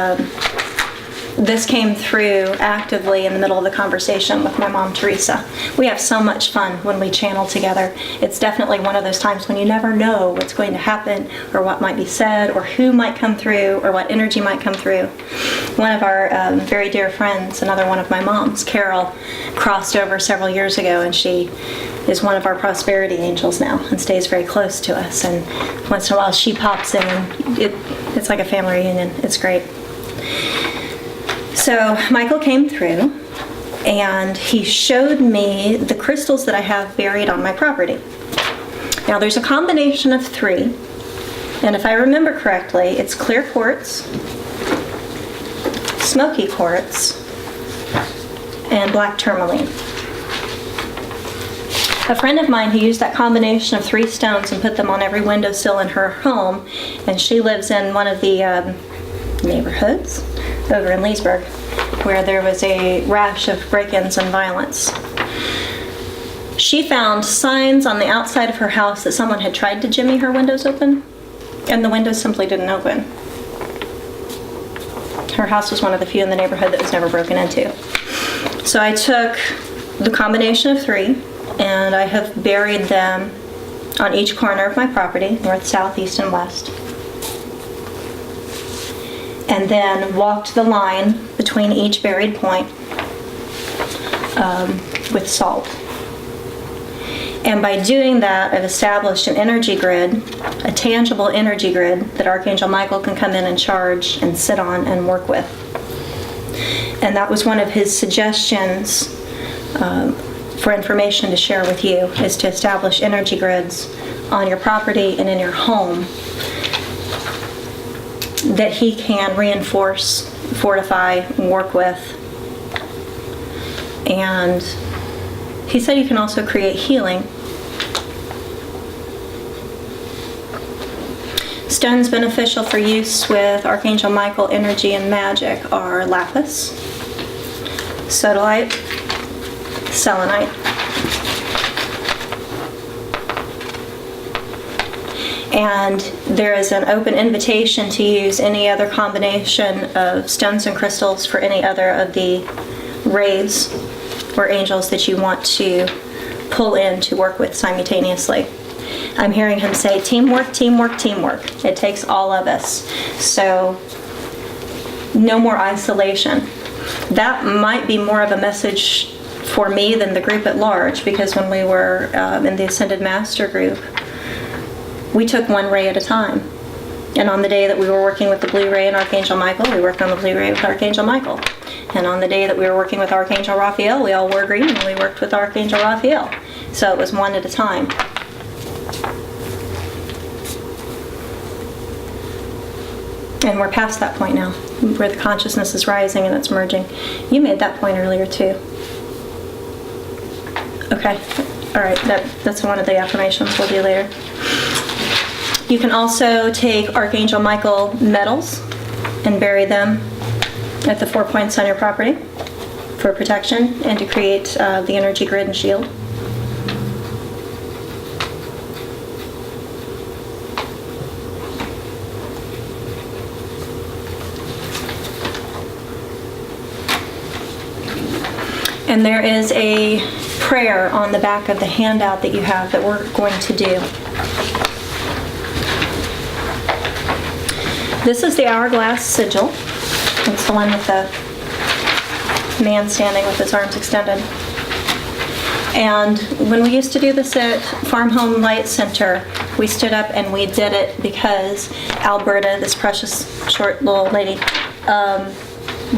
this came through actively in the middle of the conversation with my mom, Teresa. We have so much fun when we channel together. It's definitely one of those times when you never know what's going to happen or what might be said or who might come through or what energy might come through. One of our very dear friends, another one of my mom's, Carol, crossed over several years ago, and she is one of our prosperity angels now and stays very close to us. And once in a while she pops in, and it's like a family reunion. It's great. So Michael came through and he showed me the crystals that I have buried on my property. Now there's a combination of 3, and if I remember correctly, it's clear quartz, smoky quartz, and black tourmaline. A friend of mine who used that combination of 3 stones and put them on every windowsill in her home, and she lives in one of the neighborhoods over in Leesburg, where there was a rash of break-ins and violence. She found signs on the outside of her house that someone had tried to jimmy her windows open, and the windows simply didn't open. Her house was one of the few in the neighborhood that was never broken into. So I took the combination of 3, and I have buried them on each corner of my property, north, south, east, and west. And then walked the line between each buried point with salt. And by doing that, I've established an energy grid, a tangible energy grid that Archangel Michael can come in and charge and sit on and work with. And that was one of his suggestions for information to share with you, is to establish energy grids on your property and in your home that he can reinforce, fortify, work with. And he said you can also create healing. Stones beneficial for use with Archangel Michael energy and magic are lapis, sodalite, selenite. And there is an open invitation to use any other combination of stones and crystals for any other of the rays or angels that you want to pull in to work with simultaneously. I'm hearing him say teamwork, teamwork, teamwork. It takes all of us. So no more isolation. That might be more of a message for me than the group at large, because when we were in the Ascended Master group, we took one ray at a time. And on the day that we were working with the blue ray and Archangel Michael, we worked on the blue ray with Archangel Michael. And on the day that we were working with Archangel Raphael, we all wore green and we worked with Archangel Raphael. So it was one at a time. And we're past that point now, where the consciousness is rising and it's merging. You made that point earlier too. Okay, all right, that's one of the affirmations we'll do later. You can also take Archangel Michael medals and bury them at the 4 points on your property for protection and to create the energy grid and shield. And there is a prayer on the back of the handout that you have that we're going to do. This is the hourglass sigil. It's the one with the man standing with his arms extended. And when we used to do this at Farm Home Light Center, we stood up and we did it because Alberta, this precious short little lady,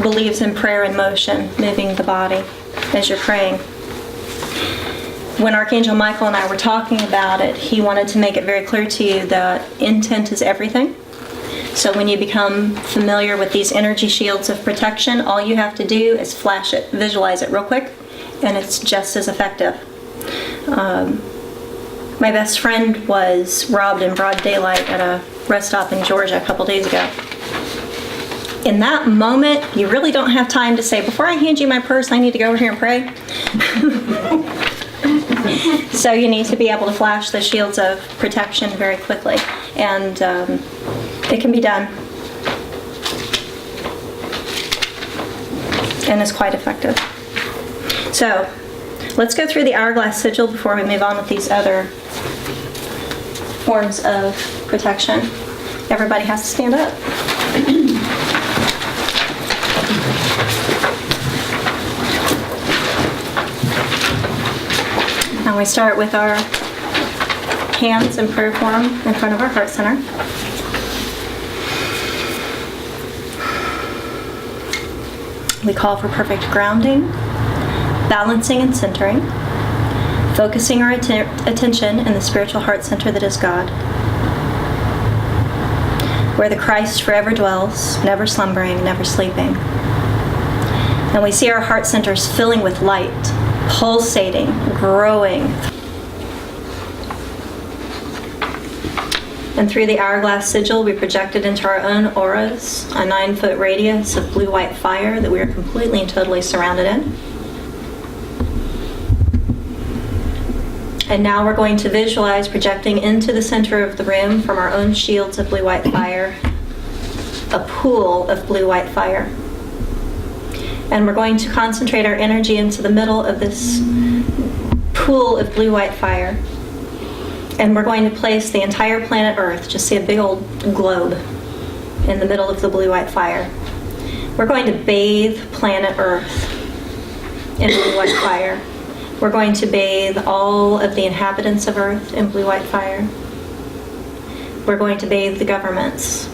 believes in prayer in motion, moving the body as you're praying. When Archangel Michael and I were talking about it, he wanted to make it very clear to you that intent is everything. So when you become familiar with these energy shields of protection, all you have to do is flash it, visualize it real quick, and it's just as effective. My best friend was robbed in broad daylight at a rest stop in Georgia a couple days ago. In that moment, you really don't have time to say, before I hand you my purse, I need to go over here and pray. So you need to be able to flash the shields of protection very quickly. And it can be done. and is quite effective. So let's go through the hourglass sigil before we move on with these other forms of protection. Everybody has to stand up. Now we start with our hands in prayer form in front of our heart center. We call for perfect grounding, balancing and centering, focusing our attention in the spiritual heart center that is God, where the Christ forever dwells, never slumbering, never sleeping. And we see our heart centers filling with light, pulsating, growing. And through the hourglass sigil, we projected into our own auras a 9-foot radius of blue-white fire that we are completely and totally surrounded in. And now we're going to visualize projecting into the center of the room from our own shields of blue-white fire, a pool of blue-white fire. And we're going to concentrate our energy into the middle of this pool of blue-white fire. And we're going to place the entire planet Earth, just see a big old globe in the middle of the blue-white fire. We're going to bathe planet Earth in blue-white fire. We're going to bathe all of the inhabitants of Earth in blue-white fire. We're going to bathe the governments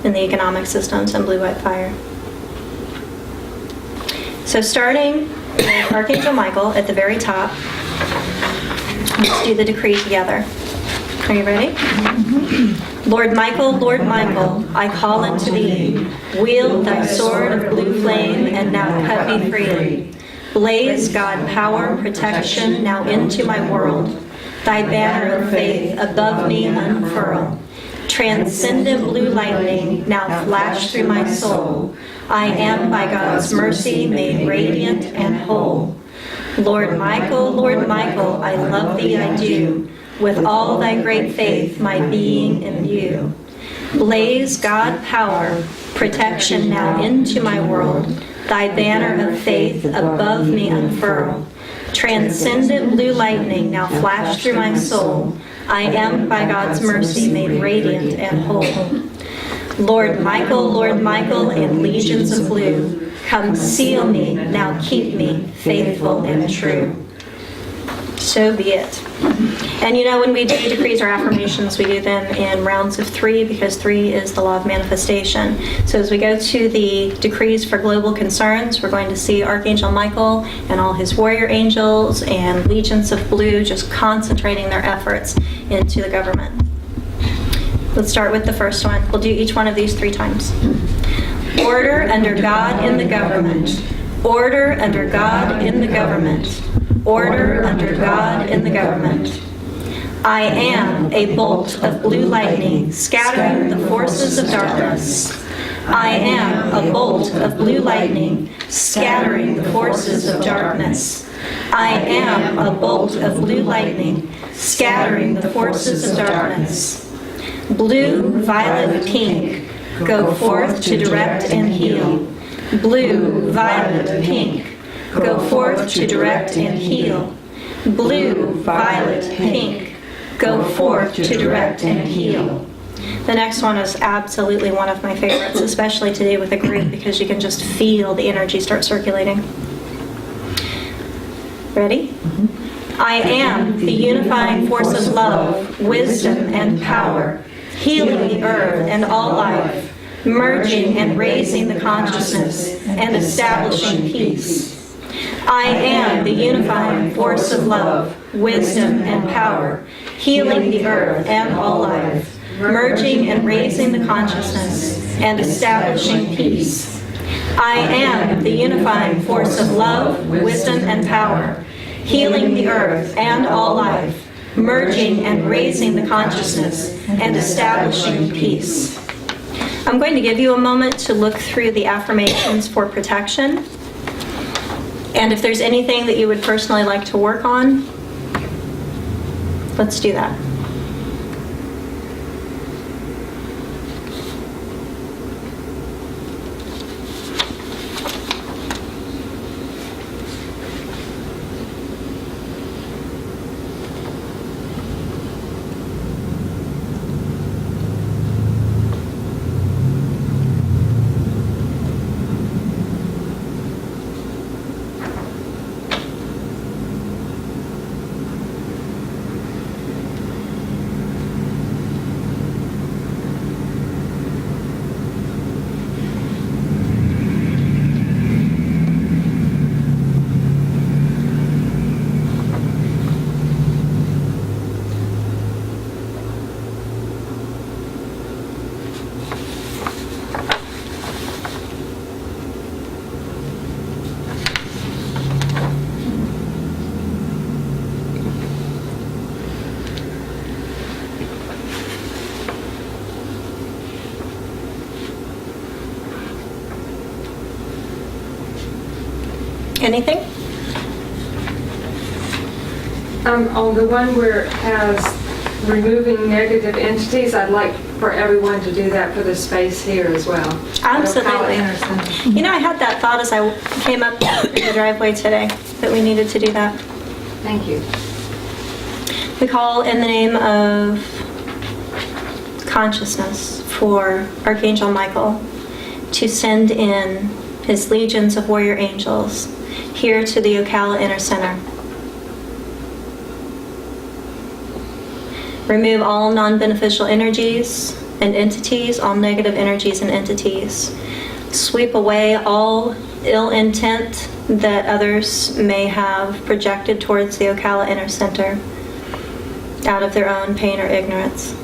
and the economic systems in blue-white fire. So starting with Archangel Michael at the very top, let's do the decree together. Are you ready? Lord Michael, I call unto thee. Wield thy sword of blue flame, and now cut me freely. Blaze, God, power, protection, now into my world. Thy banner of faith above me unfurl. Transcendent blue lightning, now flash through my soul. I am by God's mercy made radiant and whole. Lord Michael, I love thee, I do. With all thy great faith, my being imbue. Blaze, God, power, protection now into my world. Thy banner of faith above me unfurl. Transcendent blue lightning now flash through my soul. I am by God's mercy made radiant and whole. Lord Michael, and legions of blue, come seal me, now keep me faithful and true. So be it. And you know, when we do decrees or affirmations, we do them in rounds of 3 because 3 is the law of manifestation. So as we go to the decrees for global concerns, we're going to see Archangel Michael and all his warrior angels and legions of blue just concentrating their efforts into the government. Let's start with the first one. We'll do each one of these 3 times. Order under God in the government. Order under God in the government. Order under God in the government. I am a bolt of blue lightning scattering the forces of darkness. I am a bolt of blue lightning scattering the forces of darkness. I am a bolt of blue lightning scattering the forces of darkness. Blue, violet, pink, go forth to direct and heal. Blue, violet, pink, go forth to direct and heal. Blue, violet, pink, go forth to direct and heal. The next one is absolutely one of my favorites, especially today with a group, because you can just feel the energy start circulating. Ready? I am the unifying force of love, wisdom, and power, healing the earth and all life, merging and raising the consciousness, and establishing peace. I am the unifying force of love, wisdom, and power, healing the earth and all life, merging and raising the consciousness, and establishing peace. I am the unifying force of love, wisdom, and power, healing the earth and all life, merging and raising the consciousness, and establishing peace. I'm going to give you a moment to look through the affirmations for protection. And if there's anything that you would personally like to work on, let's do that. Anything? On the one where it has removing negative entities, I'd like for everyone to do that for the space here as well. Absolutely. You know, I had that thought as I came up the driveway today, that we needed to do that. Thank you. We call in the name of consciousness for Archangel Michael to send in his legions of warrior angels here to the Ocala Inner Center. Remove all non-beneficial energies and entities, all negative energies and entities. Sweep away all ill intent that others may have projected towards the Ocala Inner Center out of their own pain or ignorance.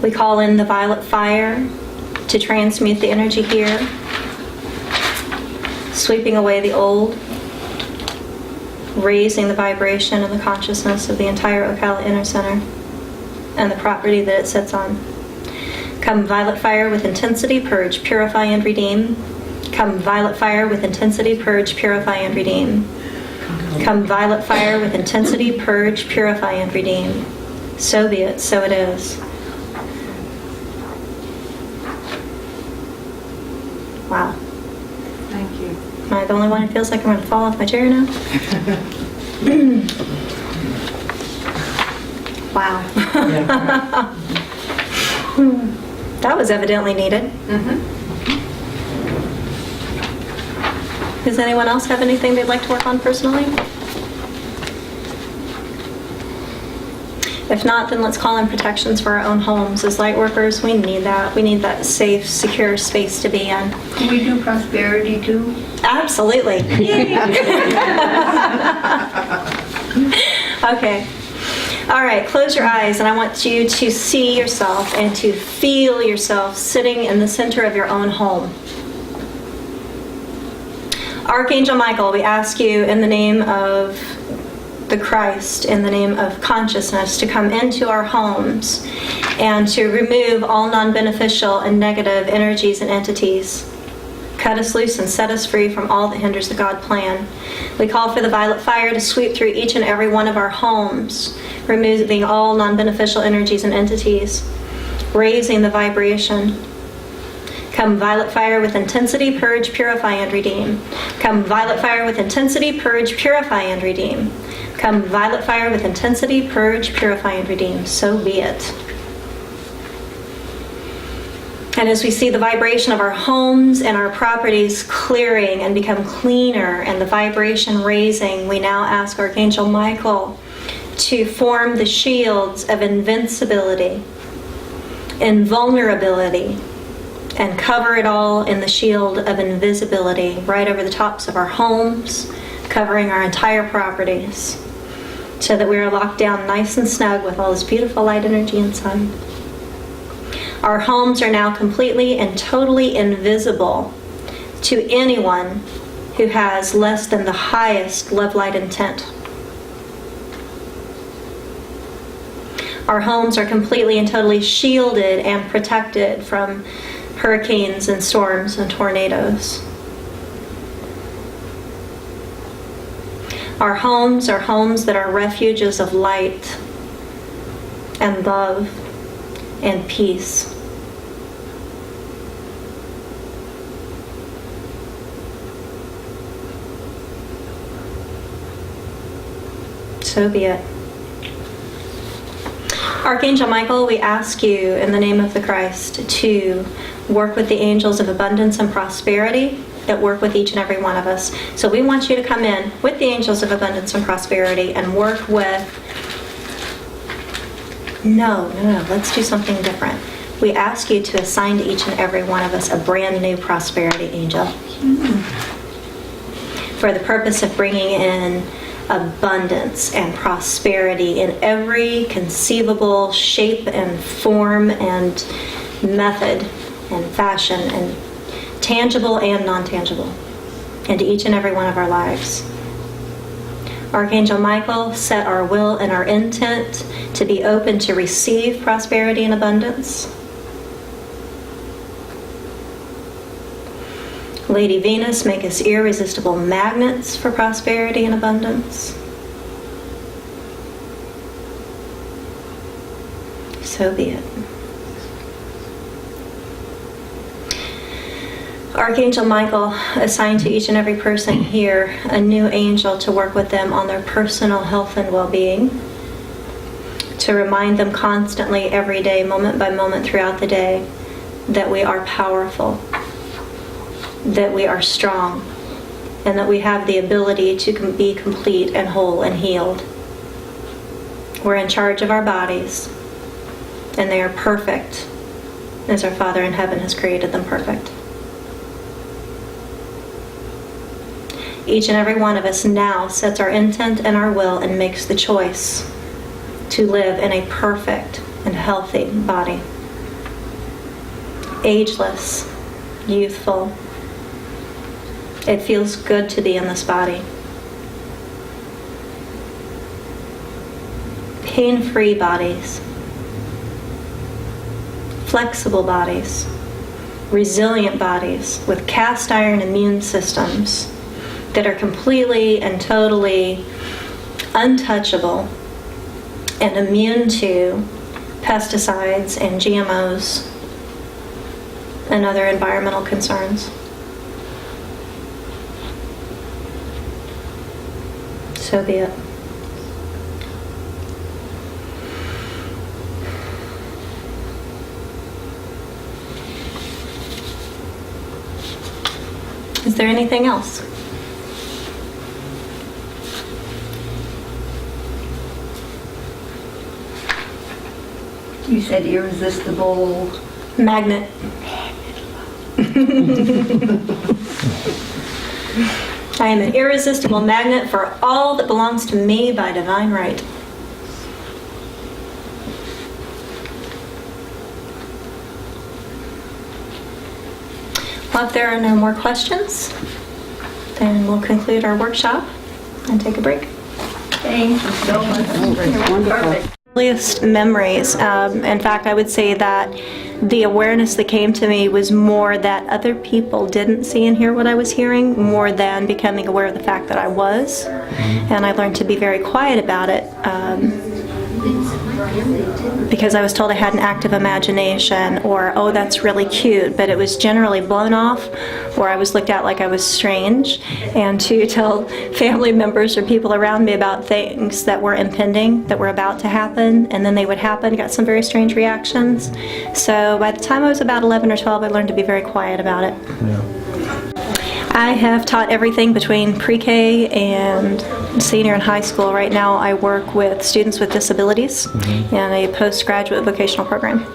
We call in the violet fire to transmute the energy here, sweeping away the old, raising the vibration and the consciousness of the entire Ocala Inner Center and the property that it sits on. Come violet fire with intensity, purge, purify, and redeem. Come violet fire with intensity, purge, purify, and redeem. Come violet fire with intensity, purge, purify, and redeem. So be it, so it is. Wow. Thank you. Am I the only one who feels like I'm going to fall off my chair now? Wow. That was evidently needed. Does anyone else have anything they'd like to work on personally? If not, then let's call in protections for our own homes. As light workers, we need that. We need that safe, secure space to be in. Can we do prosperity too? Absolutely. Okay. All right, close your eyes, and I want you to see yourself and to feel yourself sitting in the center of your own home. Archangel Michael, we ask you in the name of the Christ, in the name of consciousness, to come into our homes and to remove all non-beneficial and negative energies and entities. Cut us loose and set us free from all that hinders the God plan. We call for the violet fire to sweep through each and every one of our homes, removing all non-beneficial energies and entities, raising the vibration. Come violet fire with intensity, purge, purify, and redeem. Come violet fire with intensity, purge, purify, and redeem. Come violet fire with intensity, purge, purify, and redeem. So be it. And as we see the vibration of our homes and our properties clearing and become cleaner and the vibration raising, we now ask Archangel Michael to form the shields of invincibility, invulnerability, and cover it all in the shield of invisibility right over the tops of our homes, covering our entire properties, so that we are locked down nice and snug with all this beautiful light energy inside. Our homes are now completely and totally invisible to anyone who has less than the highest love light intent. Our homes are completely and totally shielded and protected from hurricanes and storms and tornadoes. Our homes are homes that are refuges of light and love and peace. So be it. Archangel Michael, we ask you in the name of the Christ to work with the angels of abundance and prosperity that work with each and every one of us. So we want you to come in with the angels of abundance and prosperity and work with... No, let's do something different. We ask you to assign to each and every one of us a brand new prosperity angel for the purpose of bringing in abundance and prosperity in every conceivable shape and form and method and fashion, and tangible and non-tangible, into each and every one of our lives. Archangel Michael, set our will and our intent to be open to receive prosperity and abundance. Lady Venus, make us irresistible magnets for prosperity and abundance. So be it. Archangel Michael, assigned to each and every person here a new angel to work with them on their personal health and well-being, to remind them constantly, every day, moment by moment throughout the day, that we are powerful, that we are strong, and that we have the ability to be complete and whole and healed. We're in charge of our bodies, and they are perfect, as our Father in heaven has created them perfect. Each and every one of us now sets our intent and our will and makes the choice to live in a perfect and healthy body. Ageless, youthful. It feels good to be in this body. Pain-free bodies. Flexible bodies. Resilient bodies with cast iron immune systems that are completely and totally untouchable and immune to pesticides and GMOs and other environmental concerns. So be it. Is there anything else? You said irresistible. Magnet. I am an irresistible magnet for all that belongs to me by divine right. Well, if there are no more questions, then we'll conclude our workshop and take a break. Thank you so much. Perfect. Earliest memories, in fact, I would say that the awareness that came to me was more that other people didn't see and hear what I was hearing, more than becoming aware of the fact that I was. And I learned to be very quiet about it, because I was told I had an active imagination, or, oh, that's really cute, but it was generally blown off, or I was looked at like I was strange, and to tell family members or people around me about things that were impending, that were about to happen, and then they would happen. Got some very strange reactions. So by the time I was about 11 or 12, I learned to be very quiet about it. Yeah. I have taught everything between pre-K and senior and high school. Right now I work with students with disabilities in a postgraduate vocational program.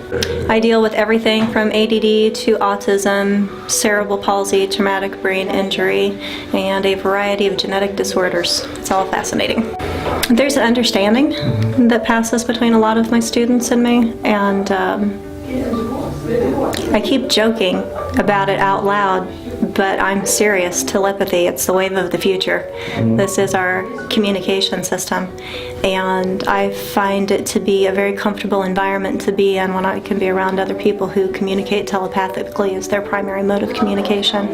I deal with everything from ADD to autism, cerebral palsy, traumatic brain injury, and a variety of genetic disorders. It's all fascinating. There's an understanding that passes between a lot of my students and me, and I keep joking about it out loud, but I'm serious. Telepathy, it's the wave of the future. This is our communication system, and I find it to be a very comfortable environment to be in when I can be around other people who communicate telepathically as their primary mode of communication.